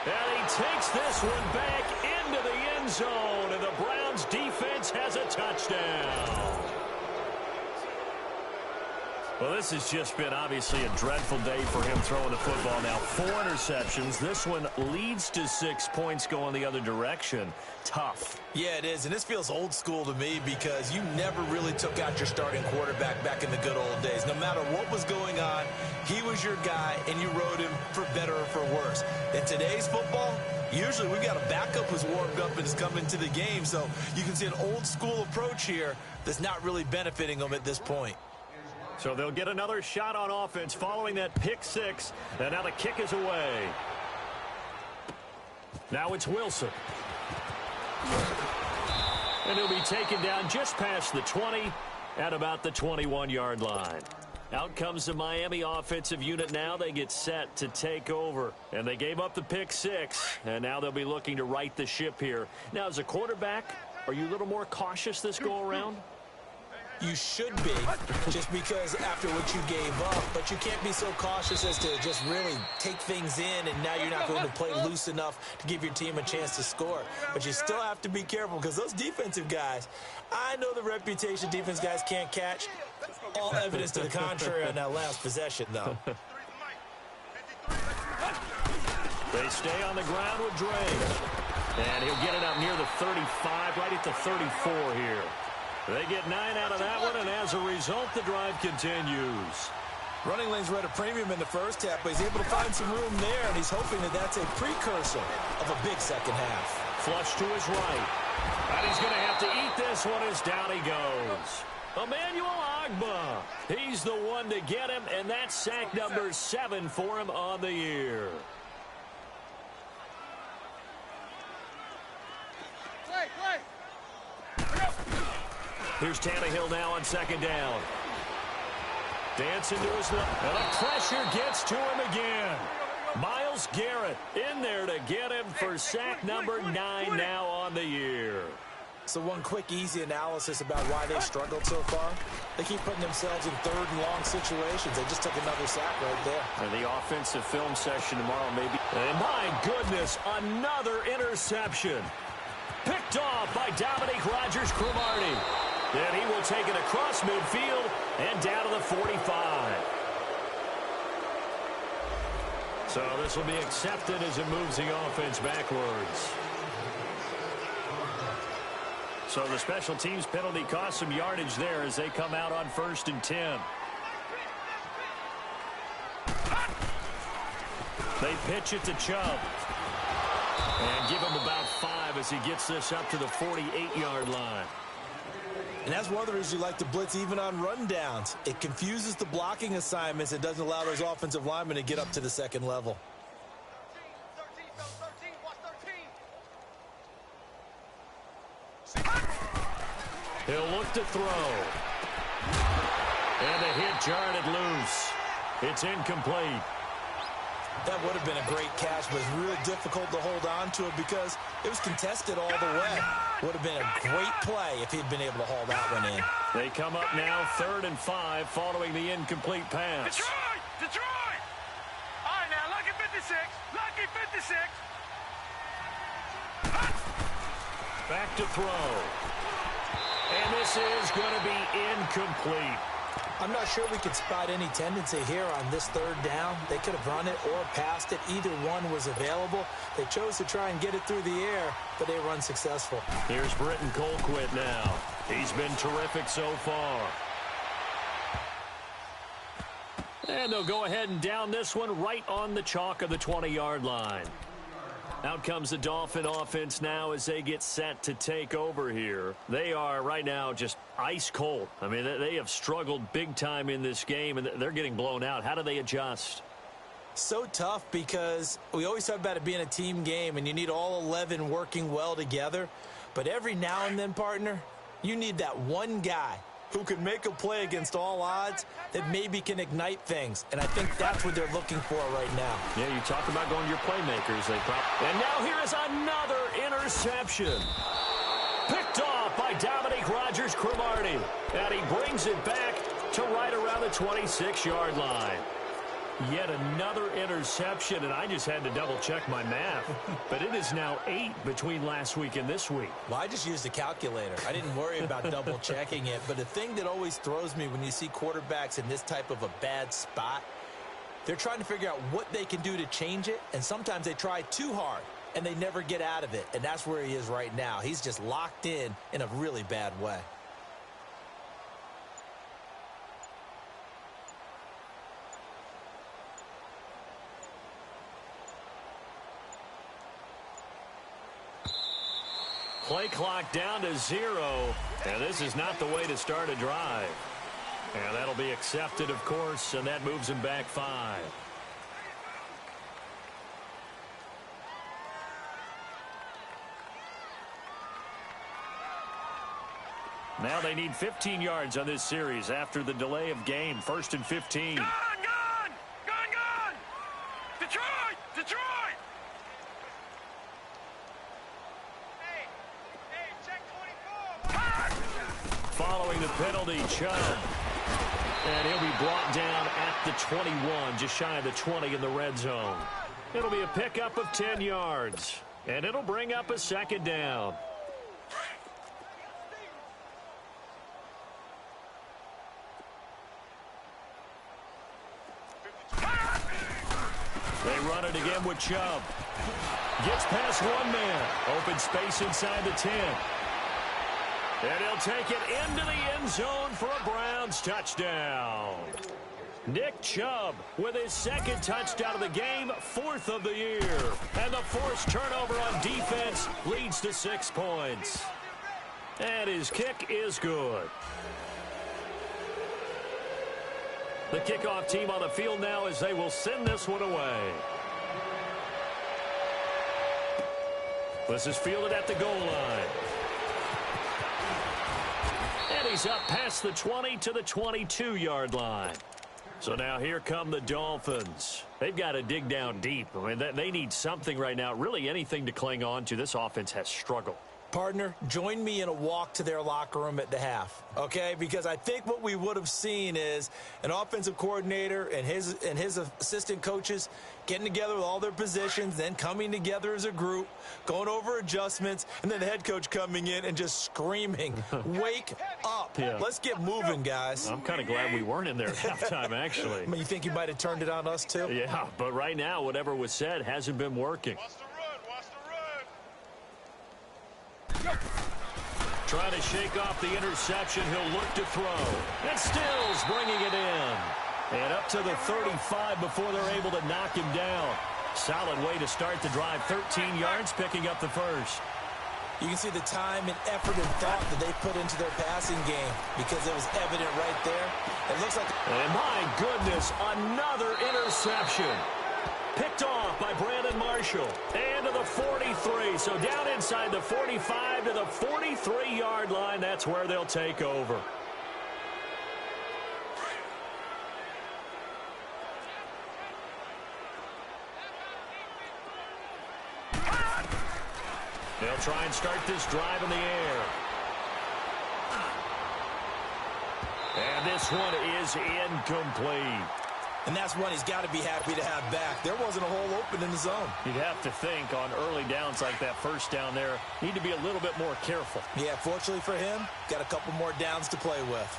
And he takes this one back into the end zone. And the Browns defense has a touchdown. Well, this has just been obviously a dreadful day for him throwing the football. Now, 4 interceptions. This one leads to 6 points going the other direction. Tough. Yeah, it is, and this feels old school to me because you never really took out your starting quarterback back in the good old days. No matter what was going on, he was your guy, and you rode him for better or for worse. In today's football, usually we've got a backup who's warmed up and is coming to the game, so you can see an old school approach here that's not really benefiting them at this point. So they'll get another shot on offense following that pick 6. And now the kick is away. Now it's Wilson. And he'll be taken down just past the 20 at about the 21-yard line. Out comes the Miami offensive unit now. They get set to take over. And they gave up the pick 6. And now they'll be looking to right the ship here. Now, as a quarterback, are you a little more cautious this go-around? You should be, just because after what you gave up, but you can't be so cautious as to just really take things in, and now you're not going to play loose enough to give your team a chance to score. But you still have to be careful because those defensive guys, I know the reputation defense guys can't catch. All evidence to the contrary on that last possession, though. They stay on the ground with Dre. And he'll get it up near the 35, right at the 34 here. They get 9 out of that one, and as a result, the drive continues. Running lanes were at a premium in the first half, but he's able to find some room there, and he's hoping that that's a precursor of a big second half. Flush to his right. And he's going to have to eat this one as down he goes. Emmanuel Ogbah. He's the one to get him, and that's sack number 7 for him on the year. Here's Tannehill now on second down. Dancing to his left. And the pressure gets to him again. Myles Garrett in there to get him for sack number 9 now on the year. So one quick, easy analysis about why they struggled so far. They keep putting themselves in 3rd and long situations. They just took another sack right there. And the offensive film session tomorrow maybe. And my goodness, another interception. Picked off by Dominique Rodgers-Cromartie. And he will take it across midfield and down to the 45. So this will be accepted as it moves the offense backwards. So the special teams penalty cost some yardage there as they come out on 1st and 10. They pitch it to Chubb. And give him about 5 as he gets this up to the 48-yard line. And that's one of the reasons you like to blitz even on rundowns. It confuses the blocking assignments. It doesn't allow those offensive linemen to get up to the second level. 13, He'll look to throw. And the hit jarred it loose. It's incomplete. That would have been a great catch, but it's real difficult to hold on to it because it was contested all the way. Would have been a great play if he'd been able to haul that one in. They come up now 3rd and 5 following the incomplete pass. Detroit! Detroit! All right, now, lucky 56. Lucky 56. Back to throw. And this is going to be incomplete. I'm not sure we could spot any tendency here on this 3rd down. They could have run it or passed it. Either one was available. They chose to try and get it through the air, but they were unsuccessful. Here's Britton Colquitt now. He's been terrific so far. And they'll go ahead and down this one right on the chalk of the 20-yard line. Out comes the Dolphin offense now as they get set to take over here. They are right now just ice cold. I mean, they have struggled big time in this game, and they're getting blown out. How do they adjust? So tough because we always talk about it being a team game, and you need all 11 working well together. But every now and then, partner, you need that one guy who can make a play against all odds that maybe can ignite things. And I think that's what they're looking for right now. Yeah, you talk about going to your playmakers. And now here is another interception. Picked off by Dominique Rodgers-Cromartie. And he brings it back to right around the 26-yard line. Yet another interception, and I just had to double-check my math. But it is now 8 between last week and this week. Well, I just used a calculator. I didn't worry about double-checking it. But the thing that always throws me when you see quarterbacks in this type of a bad spot, they're trying to figure out what they can do to change it, and sometimes they try too hard, and they never get out of it. And that's where he is right now. He's just locked in a really bad way. Play clock down to 0, and this is not the way to start a drive. And that'll be accepted, of course, and that moves him back 5. Now they need 15 yards on this series after the delay of game. 1st and 15. Gone! Detroit! Hey, check 24. Following the penalty, Chubb. And he'll be brought down at the 21, just shy of the 20 in the red zone. It'll be a pickup of 10 yards, and it'll bring up a 2nd down. They run it again with Chubb. Gets past one man. Open space inside the 10. And he'll take it into the end zone for a Browns touchdown. Nick Chubb with his 2nd touchdown of the game, 4th of the year. And the forced turnover on defense leads to 6 points. And his kick is good. The kickoff team on the field now as they will send this one away. This is fielded at the goal line. And he's up past the 20 to the 22-yard line. So now here come the Dolphins. They've got to dig down deep. I mean, they need something right now, really anything to cling on to. This offense has struggled. Partner, join me in a walk to their locker room at the half, okay? Because I think what we would have seen is an offensive coordinator and his assistant coaches getting together with all their positions, then coming together as a group, going over adjustments, and then the head coach coming in and just screaming, wake up. Yeah. Let's get moving, guys. I'm kind of glad we weren't in there at halftime, actually. I mean, you think you might have turned it on us, too? Yeah, but right now, whatever was said hasn't been working. Trying to shake off the interception. He'll look to throw. And Stills bringing it in. And up to the 35 before they're able to knock him down. Solid way to start the drive. 13 yards, picking up the first. You can see the time and effort and thought that they put into their passing game because it was evident right there. It looks like... And my goodness, another interception. Picked off by Brandon Marshall. And to the 43. So down inside the 45 to the 43-yard line. That's where they'll take over. They'll try and start this drive in the air. And this one is incomplete. And that's one he's got to be happy to have back. There wasn't a hole open in the zone. You'd have to think on early downs like that first down there, need to be a little bit more careful. Yeah, fortunately for him, got a couple more downs to play with.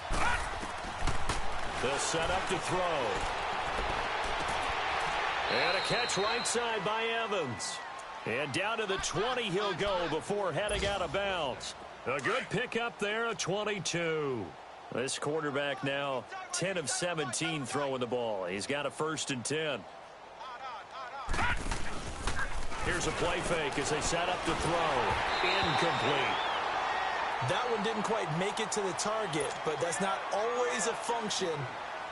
They'll set up to throw. And a catch right side by Evans. And down to the 20 he'll go before heading out of bounds. A good pickup there, a 22. This quarterback now 10 of 17 throwing the ball. He's got a 1st and 10. Here's a play fake as they set up to throw. Incomplete. That one didn't quite make it to the target, but that's not always a function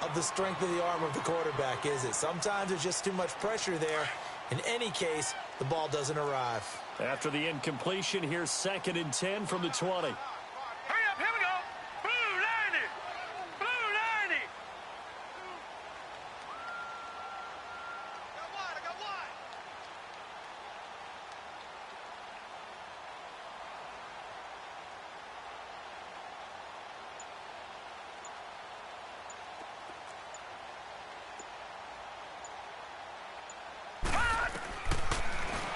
of the strength of the arm of the quarterback, is it? Sometimes there's just too much pressure there. In any case, the ball doesn't arrive. After the incompletion, here's 2nd and 10 from the 20. Hurry up, here we go. Blue 90. Blue 90. I got one.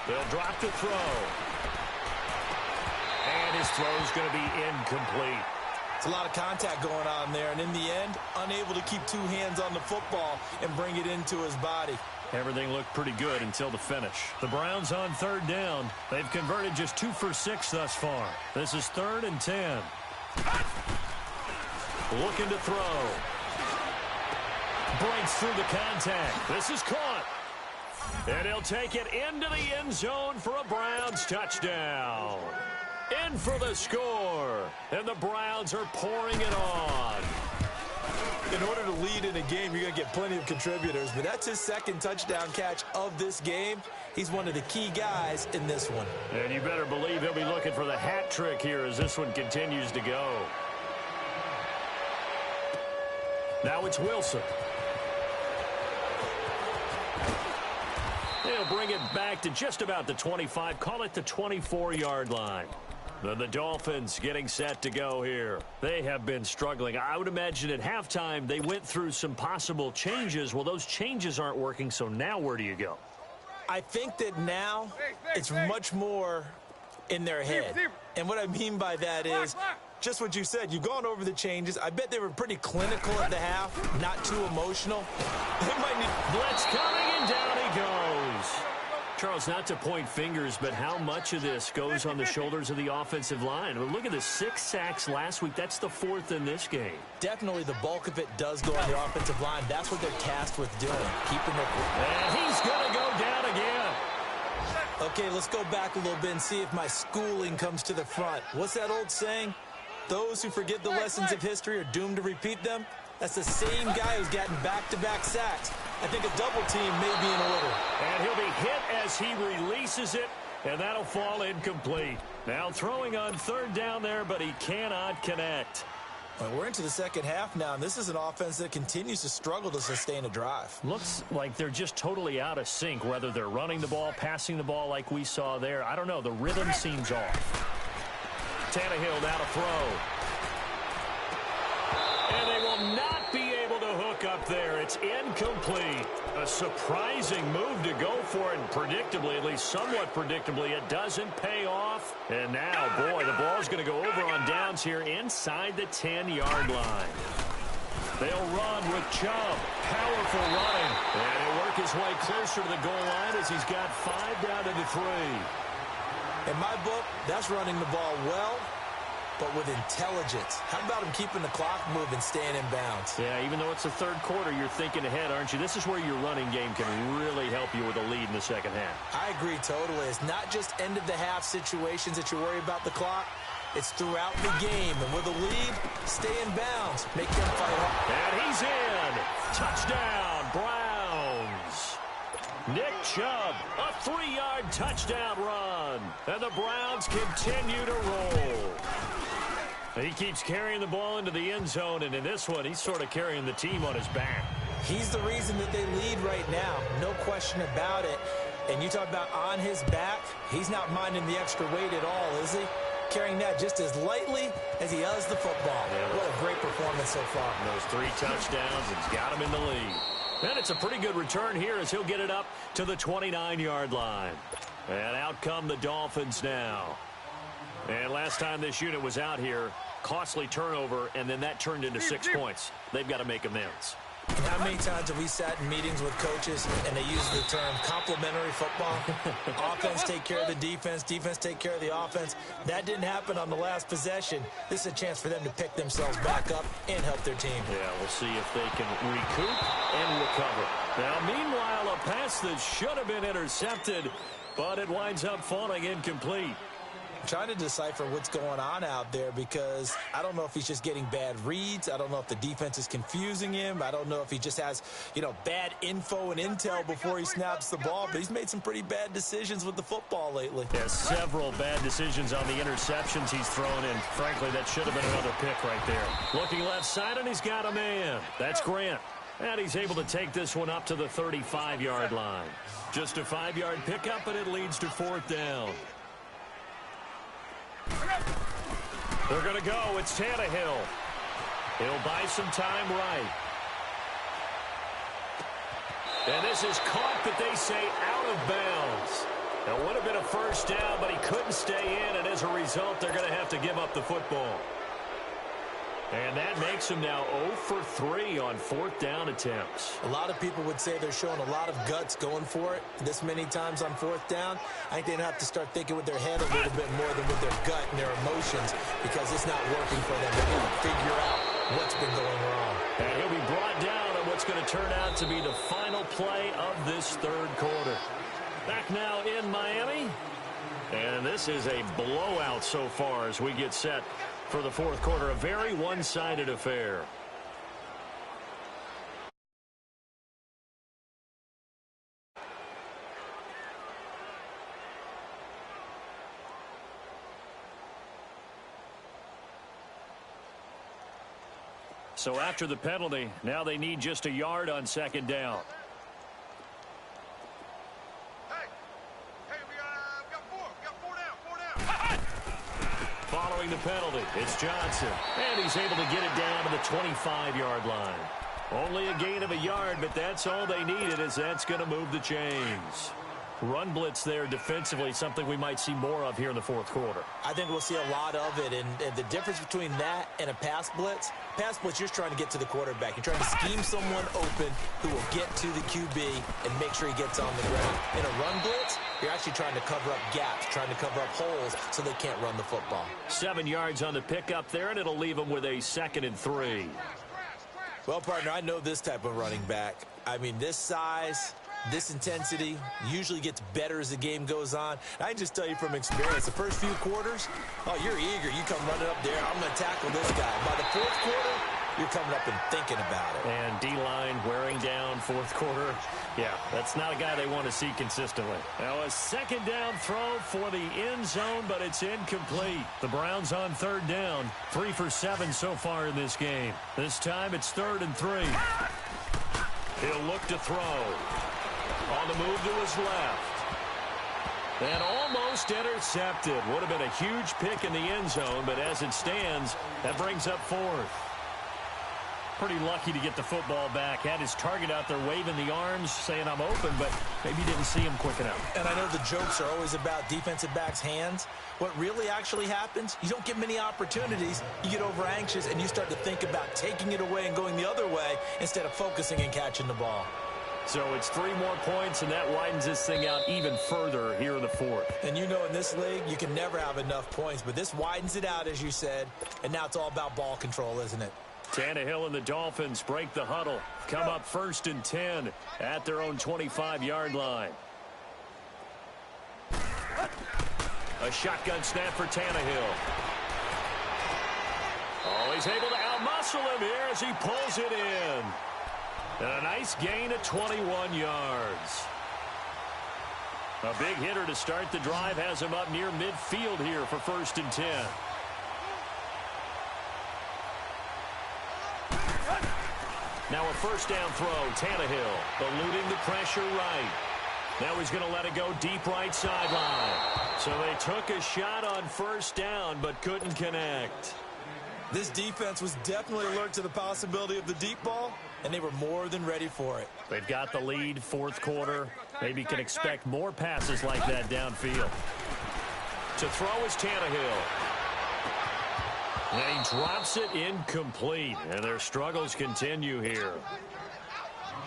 They'll drop to throw. And his throw's going to be incomplete. It's a lot of contact going on there, and in the end, unable to keep two hands on the football and bring it into his body. Everything looked pretty good until the finish. The Browns on third down. They've converted just 2 for 6 thus far. This is 3rd and 10. Looking to throw. Breaks through the contact. This is caught. And he'll take it into the end zone for a Browns touchdown. In for the score. And the Browns are pouring it on. In order to lead in a game, you're going to get plenty of contributors, but that's his 2nd touchdown catch of this game. He's one of the key guys in this one. And you better believe he'll be looking for the hat trick here as this one continues to go. Now it's Wilson. They'll bring it back to just about the 25, call it the 24-yard line. Then the Dolphins getting set to go here. They have been struggling. I would imagine at halftime they went through some possible changes. Well, those changes aren't working, so now where do you go? I think that now it's much more in their head. And what I mean by that is just what you said. You've gone over the changes. I bet they were pretty clinical at the half, not too emotional. They might need blitz coming, and down he goes. Charles, not to point fingers, but how much of this goes on the shoulders of the offensive line? Well, look at the 6 sacks last week. That's the 4th in this game. Definitely the bulk of it does go on the offensive line. That's what they're tasked with doing, keeping their... And he's going to go down again. Okay, let's go back a little bit and see if my schooling comes to the front. What's that old saying? Those who forget the lessons of history are doomed to repeat them. That's the same guy who's gotten back-to-back sacks. I think a double team may be in order. And he'll be hit as he releases it, and that'll fall incomplete. Now throwing on 3rd down there, but he cannot connect. Well, we're into the 2nd half now, and this is an offense that continues to struggle to sustain a drive. Looks like they're just totally out of sync, whether they're running the ball, passing the ball like we saw there. I don't know. The rhythm seems off. Tannehill now to throw. And they will not be able to hook up there. It's incomplete. A surprising move to go for it, and predictably, at least somewhat predictably, it doesn't pay off. And now, boy, the ball's going to go over on downs here inside the 10-yard line. They'll run with Chubb. Powerful running. And he'll work his way closer to the goal line as he's got 5 down to the 3. In my book, that's running the ball well, but with intelligence. How about him keeping the clock moving, staying in bounds? Yeah, even though it's the 3rd quarter, you're thinking ahead, aren't you? This is where your running game can really help you with a lead in the 2nd half. I agree totally. It's not just end-of-the-half situations that you worry about the clock. It's throughout the game. And with a lead, stay in bounds. Make them fight hard. And he's in. Touchdown, Browns. Nick Chubb, a 3-yard touchdown run. And the Browns continue to roll. He keeps carrying the ball into the end zone, and in this one, he's sort of carrying the team on his back. He's the reason that they lead right now. No question about it. And you talk about on his back, he's not minding the extra weight at all, is he? Carrying that just as lightly as he does the football. Yeah, what a great performance so far. Those 3 touchdowns, it's got him in the lead. And it's a pretty good return here as he'll get it up to the 29-yard line. And out come the Dolphins now. And last time this unit was out here, costly turnover, and then that turned into 6 points. They've got to make amends. How many times have we sat in meetings with coaches and they use the term complementary football? Offense take care of the defense, defense take care of the offense. That didn't happen on the last possession. This is a chance for them to pick themselves back up and help their team. Yeah, we'll see if they can recoup and recover. Now, meanwhile, a pass that should have been intercepted, but it winds up falling incomplete. Trying to decipher what's going on out there because I don't know if he's just getting bad reads. I don't know if the defense is confusing him. I don't know if he just has, bad info and intel before he snaps the ball. But he's made some pretty bad decisions with the football lately. Yeah, several bad decisions on the interceptions he's thrown in. Frankly, that should have been another pick right there. Looking left side, and he's got a man. That's Grant. And he's able to take this one up to the 35-yard line. Just a 5-yard pickup, and it leads to 4th down. They're going to go. It's Tannehill. He'll buy some time right. And this is caught, but they say out of bounds. That would have been a first down, but he couldn't stay in, and as a result, they're going to have to give up the football. And that makes him now 0 for 3 on fourth down attempts. A lot of people would say they're showing a lot of guts going for it this many times on fourth down. I think they'd have to start thinking with their head a little bit more than with their gut and their emotions because it's not working for them. They're going to figure out what's been going wrong. And he'll be brought down on what's going to turn out to be the final play of this third quarter. Back now in Miami. And this is a blowout so far as we get set for the fourth quarter. A very one-sided affair. So after the penalty, now they need just a yard on second down. Following the penalty, it's Johnson. And he's able to get it down to the 25-yard line. Only a gain of a yard, but that's all they needed, as that's going to move the chains. Run blitz there defensively, something we might see more of here in the fourth quarter. I think we'll see a lot of it, and the difference between that and a pass blitz, you're trying to get to the quarterback. You're trying to scheme someone open who will get to the QB and make sure he gets on the ground. In a run blitz, you're actually trying to cover up gaps, trying to cover up holes so they can't run the football. 7 yards on the pickup there, and it'll leave them with a 2nd and 3. Well, partner, I know this type of running back. I mean, this size, this intensity usually gets better as the game goes on. I can just tell you from experience, the first few quarters, oh, you're eager. You come running up there, I'm going to tackle this guy. By the fourth quarter, you're coming up and thinking about it. And D-line wearing down fourth quarter. Yeah, that's not a guy they want to see consistently. Now a second down throw for the end zone, but it's incomplete. The Browns on third down, 3 for 7 so far in this game. This time it's 3rd and 3. He'll look to throw. On the move to his left. And almost intercepted. Would have been a huge pick in the end zone, but as it stands, that brings up 4th. Pretty lucky to get the football back. Had his target out there waving the arms, saying I'm open, but maybe didn't see him quick enough. And I know the jokes are always about defensive backs' hands. What really actually happens, you don't get many opportunities. You get over anxious, and you start to think about taking it away and going the other way instead of focusing and catching the ball. So it's 3 more points, and that widens this thing out even further here in the fourth. And you know in this league, you can never have enough points, but this widens it out, as you said, and now it's all about ball control, isn't it? Tannehill and the Dolphins break the huddle. Come up 1st and 10 at their own 25-yard line. A shotgun snap for Tannehill. Oh, he's able to outmuscle him here as he pulls it in. And a nice gain of 21 yards. A big hitter to start the drive has him up near midfield here for 1st and 10. Now a first down throw, Tannehill eluding the pressure right. Now he's going to let it go deep right sideline. So they took a shot on first down but couldn't connect. This defense was definitely alert to the possibility of the deep ball, and they were more than ready for it. They've got the lead, fourth quarter. Maybe can expect more passes like that downfield. To throw is Tannehill. And he drops it incomplete, and their struggles continue here.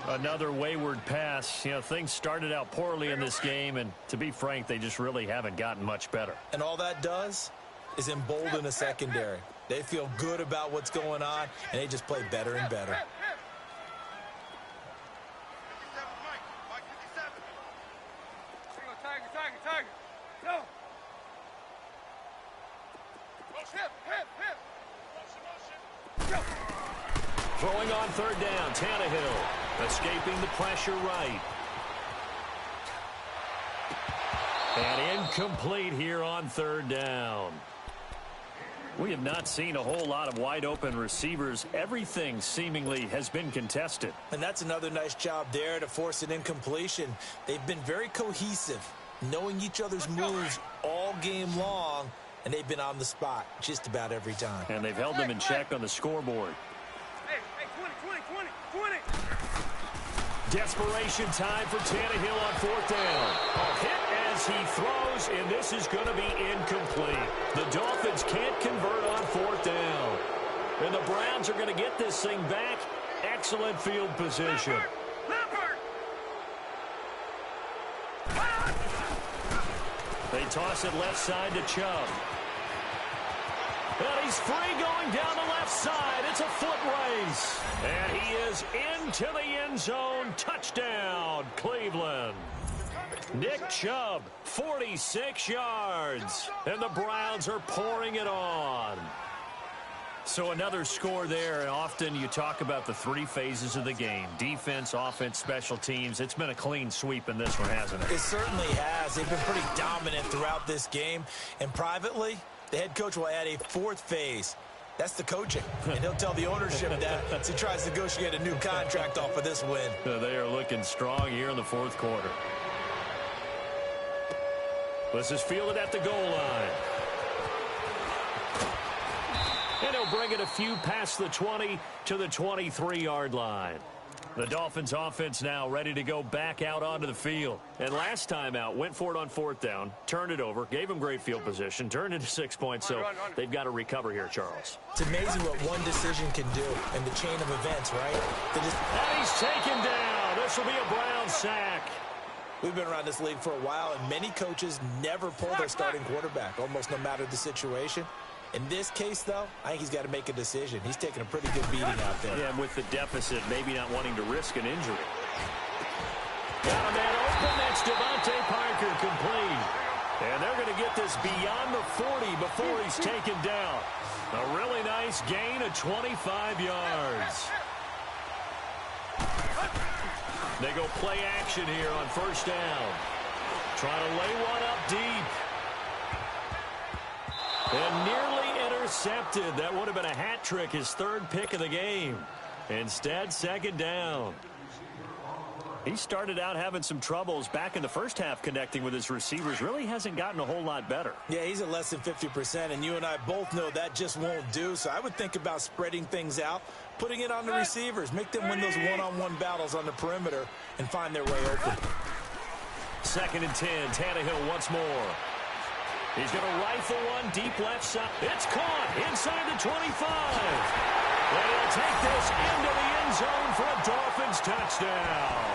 Another wayward pass. You know, things started out poorly in this game, and to be frank, they just really haven't gotten much better. And all that does is embolden a secondary. They feel good about what's going on, and they just play better and better. Throwing on third down, Tannehill escaping the pressure right. And incomplete here on third down. We have not seen a whole lot of wide open receivers. Everything seemingly has been contested. And that's another nice job there to force an incompletion. They've been very cohesive, knowing each other's moves all game long, and they've been on the spot just about every time. And they've held them in check on the scoreboard. Hey, 20. Desperation time for Tannehill on fourth down. A hit as he throws, and this is going to be incomplete. The Dolphins can't convert on fourth down. And the Browns are going to get this thing back. Excellent field position. They toss it left side to Chubb. And he's free going down the left side. It's a foot race. And he is into the end zone. Touchdown, Cleveland. Nick Chubb, 46 yards. And the Browns are pouring it on. So another score there, and often you talk about the three phases of the game. Defense, offense, special teams. It's been a clean sweep in this one, hasn't it? It certainly has. They've been pretty dominant throughout this game. And privately, the head coach will add a fourth phase. That's the coaching. And he'll tell the ownership that as he tries to negotiate a new contract off of this win. They are looking strong here in the fourth quarter. This is fielded at the goal line. And he'll bring it a few past the 20 to the 23-yard line. The Dolphins offense now ready to go back out onto the field. And last time out, went for it on fourth down, turned it over, gave him great field position, turned into 6 points, so they've got to recover here, Charles. It's amazing what one decision can do in the chain of events, right? And he's taken down. This will be a Brown sack. We've been around this league for a while, and many coaches never pull their starting quarterback, almost no matter the situation. In this case, though, I think he's got to make a decision. He's taking a pretty good beating out there. Yeah, and with the deficit, maybe not wanting to risk an injury. Got a man open. That's Devontae Parker complete. And they're going to get this beyond the 40 before he's taken down. A really nice gain of 25 yards. They go play action here on first down. Trying to lay one up deep. And nearly intercepted. That would have been a hat trick, his third pick of the game. Instead, second down. He started out having some troubles back in the first half connecting with his receivers. Really hasn't gotten a whole lot better. Yeah, he's at less than 50%, and you and I both know that just won't do. So I would think about spreading things out, putting it on the receivers, make them win those one-on-one battles on the perimeter and find their way open. 2nd and 10, Tannehill once more. He's going to rifle one deep left side. It's caught inside the 25. And he'll take this into the end zone for a Dolphins touchdown.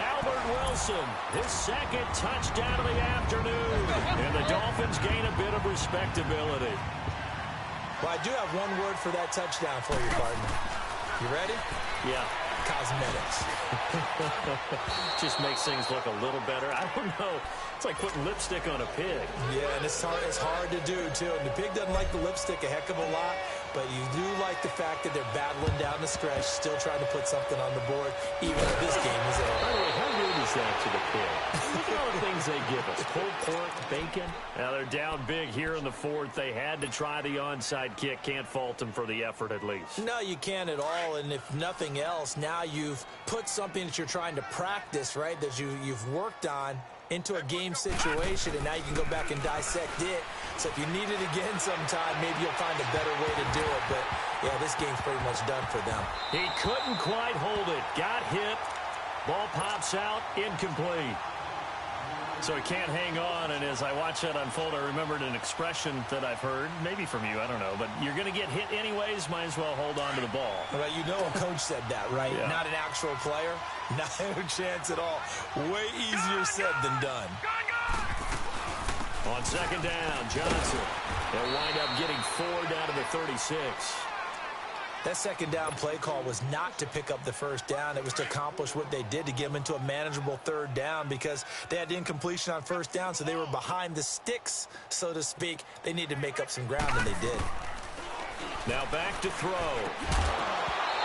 Albert Wilson, his second touchdown of the afternoon. And the Dolphins gain a bit of respectability. Well, I do have one word for that touchdown for you, partner. You ready? Yeah. Cosmetics. Just makes things look a little better. I don't know. It's like putting lipstick on a pig. Yeah, and it's hard to do, too. And the pig doesn't like the lipstick a heck of a lot, but you do like the fact that they're battling down the stretch, still trying to put something on the board, even though this game is over. By the way, how rude is that to the pig? Look at all the things they give us. Pulled pork, bacon. Now they're down big here in the fourth. They had to try the onside kick. Can't fault them for the effort at least. No, you can't at all. And if nothing else, now you've put something that you're trying to practice, right, that you've worked on into a game situation, and now you can go back and dissect it. So if you need it again sometime, maybe you'll find a better way to do it. But, yeah, this game's pretty much done for them. He couldn't quite hold it. Got hit. Ball pops out. Incomplete. So he can't hang on, and as I watch that unfold, I remembered an expression that I've heard, maybe from you, I don't know, but you're going to get hit anyways, might as well hold on to the ball. Well, you know a coach said that, right? Yeah. Not an actual player. Not a chance at all. Way easier said than done. On second down, Johnson. They'll wind up getting 4 down to the 36. That second down play call was not to pick up the first down. It was to accomplish what they did, to get them into a manageable third down, because they had incompletion on first down, so they were behind the sticks, so to speak. They needed to make up some ground, and they did. Now back to throw.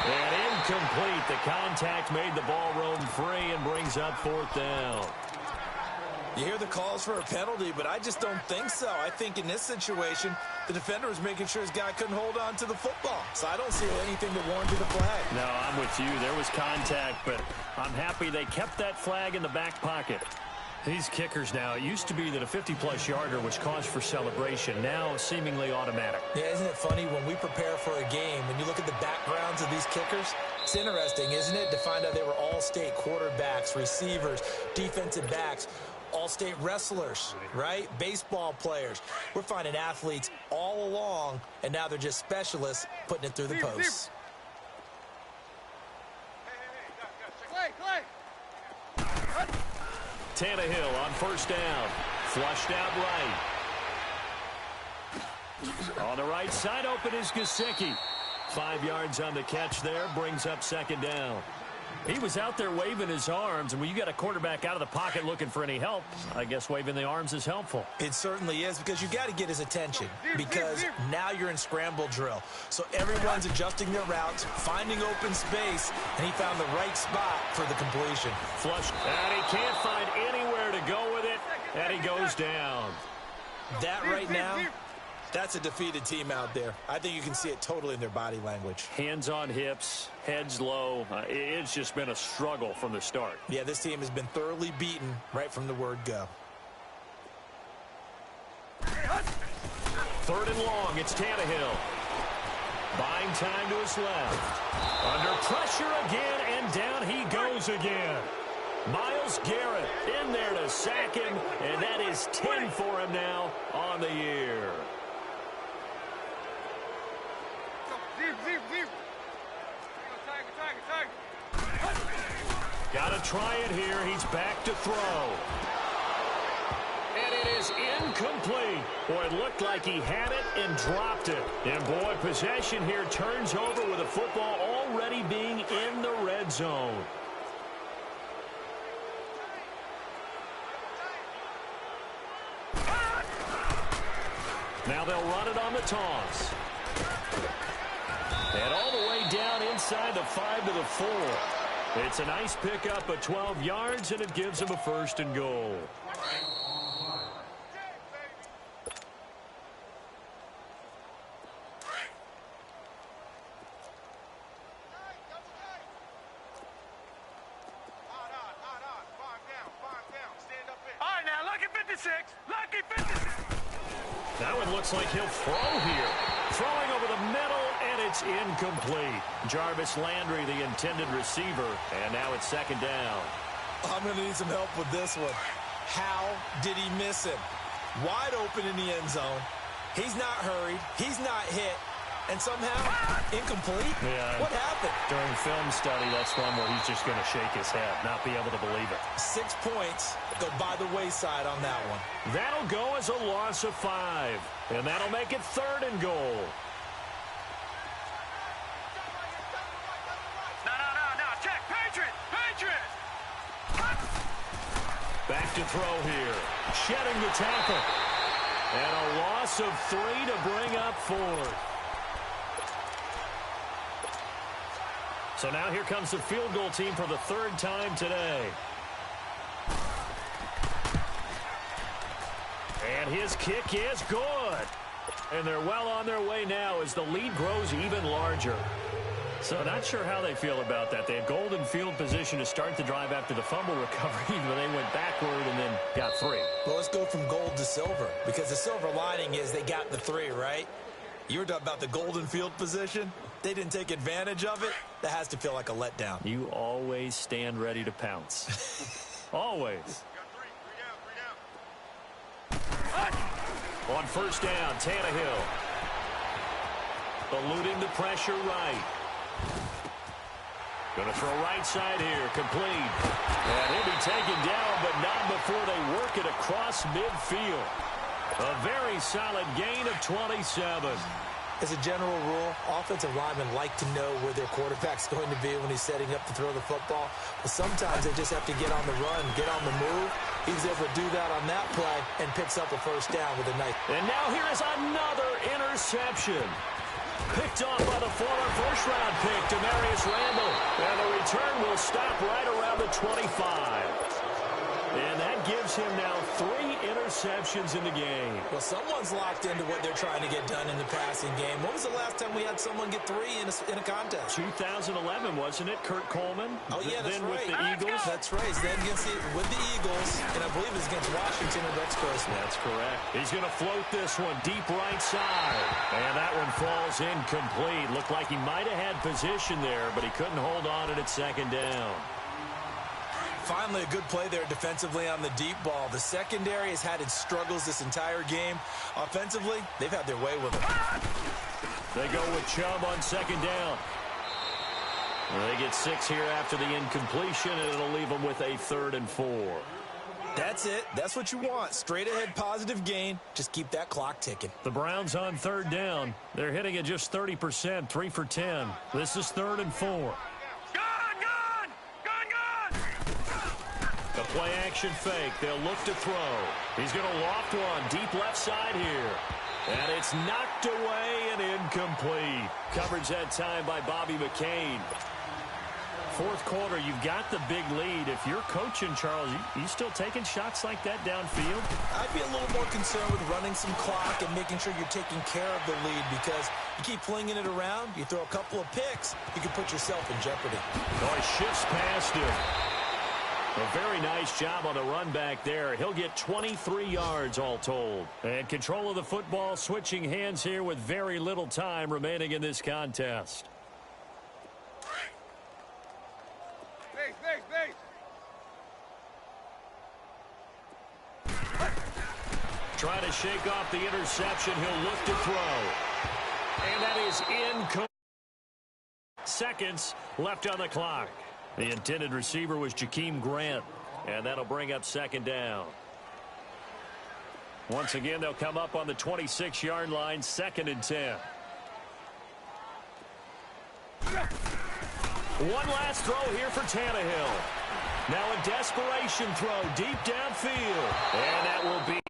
And incomplete. The contact made the ball roam free and brings up fourth down. You hear the calls for a penalty, but I just don't think so. I think in this situation, the defender was making sure his guy couldn't hold on to the football. So I don't see anything that warranted the flag. No, I'm with you. There was contact, but I'm happy they kept that flag in the back pocket. These kickers now, it used to be that a 50-plus yarder was cause for celebration. Now, seemingly automatic. Yeah, isn't it funny when we prepare for a game, when you look at the backgrounds of these kickers? It's interesting, isn't it, to find out they were all-state quarterbacks, receivers, defensive backs, all-state wrestlers, right? Baseball players. We're finding athletes all along, and now they're just specialists putting it through the posts. Tannehill on first down. Flushed out right. On the right side, open is Gesicki. 5 yards on the catch there, brings up second down. He was out there waving his arms, and when you got a quarterback out of the pocket looking for any help, I guess waving the arms is helpful. It certainly is, because you got to get his attention, because now you're in scramble drill. So everyone's adjusting their routes, finding open space, and he found the right spot for the completion. Flush, and he can't find anywhere to go with it, and he goes down. That right now, that's a defeated team out there. I think you can see it totally in their body language. Hands on hips, heads low. It's just been a struggle from the start. Yeah, this team has been thoroughly beaten right from the word go. Third and long, it's Tannehill. Buying time to his left. Under pressure again, and down he goes again. Myles Garrett in there to sack him, and that is 10 for him now on the year. Got to try it here. He's back to throw. And it is incomplete. Boy, it looked like he had it and dropped it. And, boy, possession here turns over with the football already being in the red zone. Now they'll run it on the toss. And all the way down inside the 5 to the 4. It's a nice pickup of 12 yards, and it gives him a first and goal. All right, now, lucky 56. Lucky 56. That one looks like he'll throw here. Throwing over the middle, and it's incomplete. Jarvis Landry, the intended receiver, and now it's second down. I'm going to need some help with this one. How did he miss him? Wide open in the end zone. He's not hurried. He's not hit. And somehow, incomplete? Yeah. What happened? During film study, that's one where he's just going to shake his head, not be able to believe it. 6 points go by the wayside on that one. That'll go as a loss of 5, and that'll make it third and goal. No, check, Patriot. Back to throw here. Shedding the tackle. And a loss of 3 to bring up 4. So now here comes the field goal team for the third time today. And his kick is good. And they're well on their way now as the lead grows even larger. So not sure how they feel about that. They had golden field position to start the drive after the fumble recovery, but they went backward and then got 3. Well, let's go from gold to silver, because the silver lining is they got the 3, right? You were talking about the golden field position. They didn't take advantage of it. That has to feel like a letdown. You always stand ready to pounce. Always. On first down, Tannehill. Eluding the pressure right. Going to throw right side here, complete. And he'll be taken down, but not before they work it across midfield. A very solid gain of 27. As a general rule, offensive linemen like to know where their quarterback's going to be when he's setting up to throw the football. But sometimes they just have to get on the run, get on the move. He was able to do that on that play and picks up a first down with a nice. And now here is another interception. Picked off by the former first-round pick, Demarius Randall. And the return will stop right around the 25. And that gives him now 3 interceptions. receptions in the game. Well, someone's locked into what they're trying to get done in the passing game. When was the last time we had someone get 3 in a contest? 2011, wasn't it? Kurt Coleman? Oh, yeah, that's then right. with the Eagles. That's right. Then with the Eagles, and I believe it's against Washington or Rex Grossman. That's correct. He's going to float this one deep right side. And that one falls incomplete. Looked like he might have had position there, but he couldn't hold on it at second down. Finally, a good play there defensively on the deep ball. The secondary has had its struggles this entire game. Offensively, they've had their way with it. They go with Chubb on second down. They get 6 here after the incompletion, and it'll leave them with a 3rd and 4. That's it. That's what you want. Straight ahead positive gain. Just keep that clock ticking. The Browns on 3rd down. They're hitting at just 30%, 3 for 10. This is 3rd and 4. The play action fake. They'll look to throw. He's going to loft one deep left side here. And it's knocked away and incomplete. Coverage that time by Bobby McCain. 4th quarter, you've got the big lead. If you're coaching, Charles, you still taking shots like that downfield? I'd be a little more concerned with running some clock and making sure you're taking care of the lead, because you keep flinging it around, you throw a couple of picks, you can put yourself in jeopardy. Oh, he shifts past him. A very nice job on the run back there. He'll get 23 yards all told. And control of the football switching hands here with very little time remaining in this contest. Trying to shake off the interception. He'll look to throw. And that is incomplete. Seconds left on the clock. The intended receiver was Jakeem Grant, and that'll bring up second down. Once again, they'll come up on the 26-yard line, 2nd and 10. One last throw here for Tannehill. Now a desperation throw deep downfield, and that will be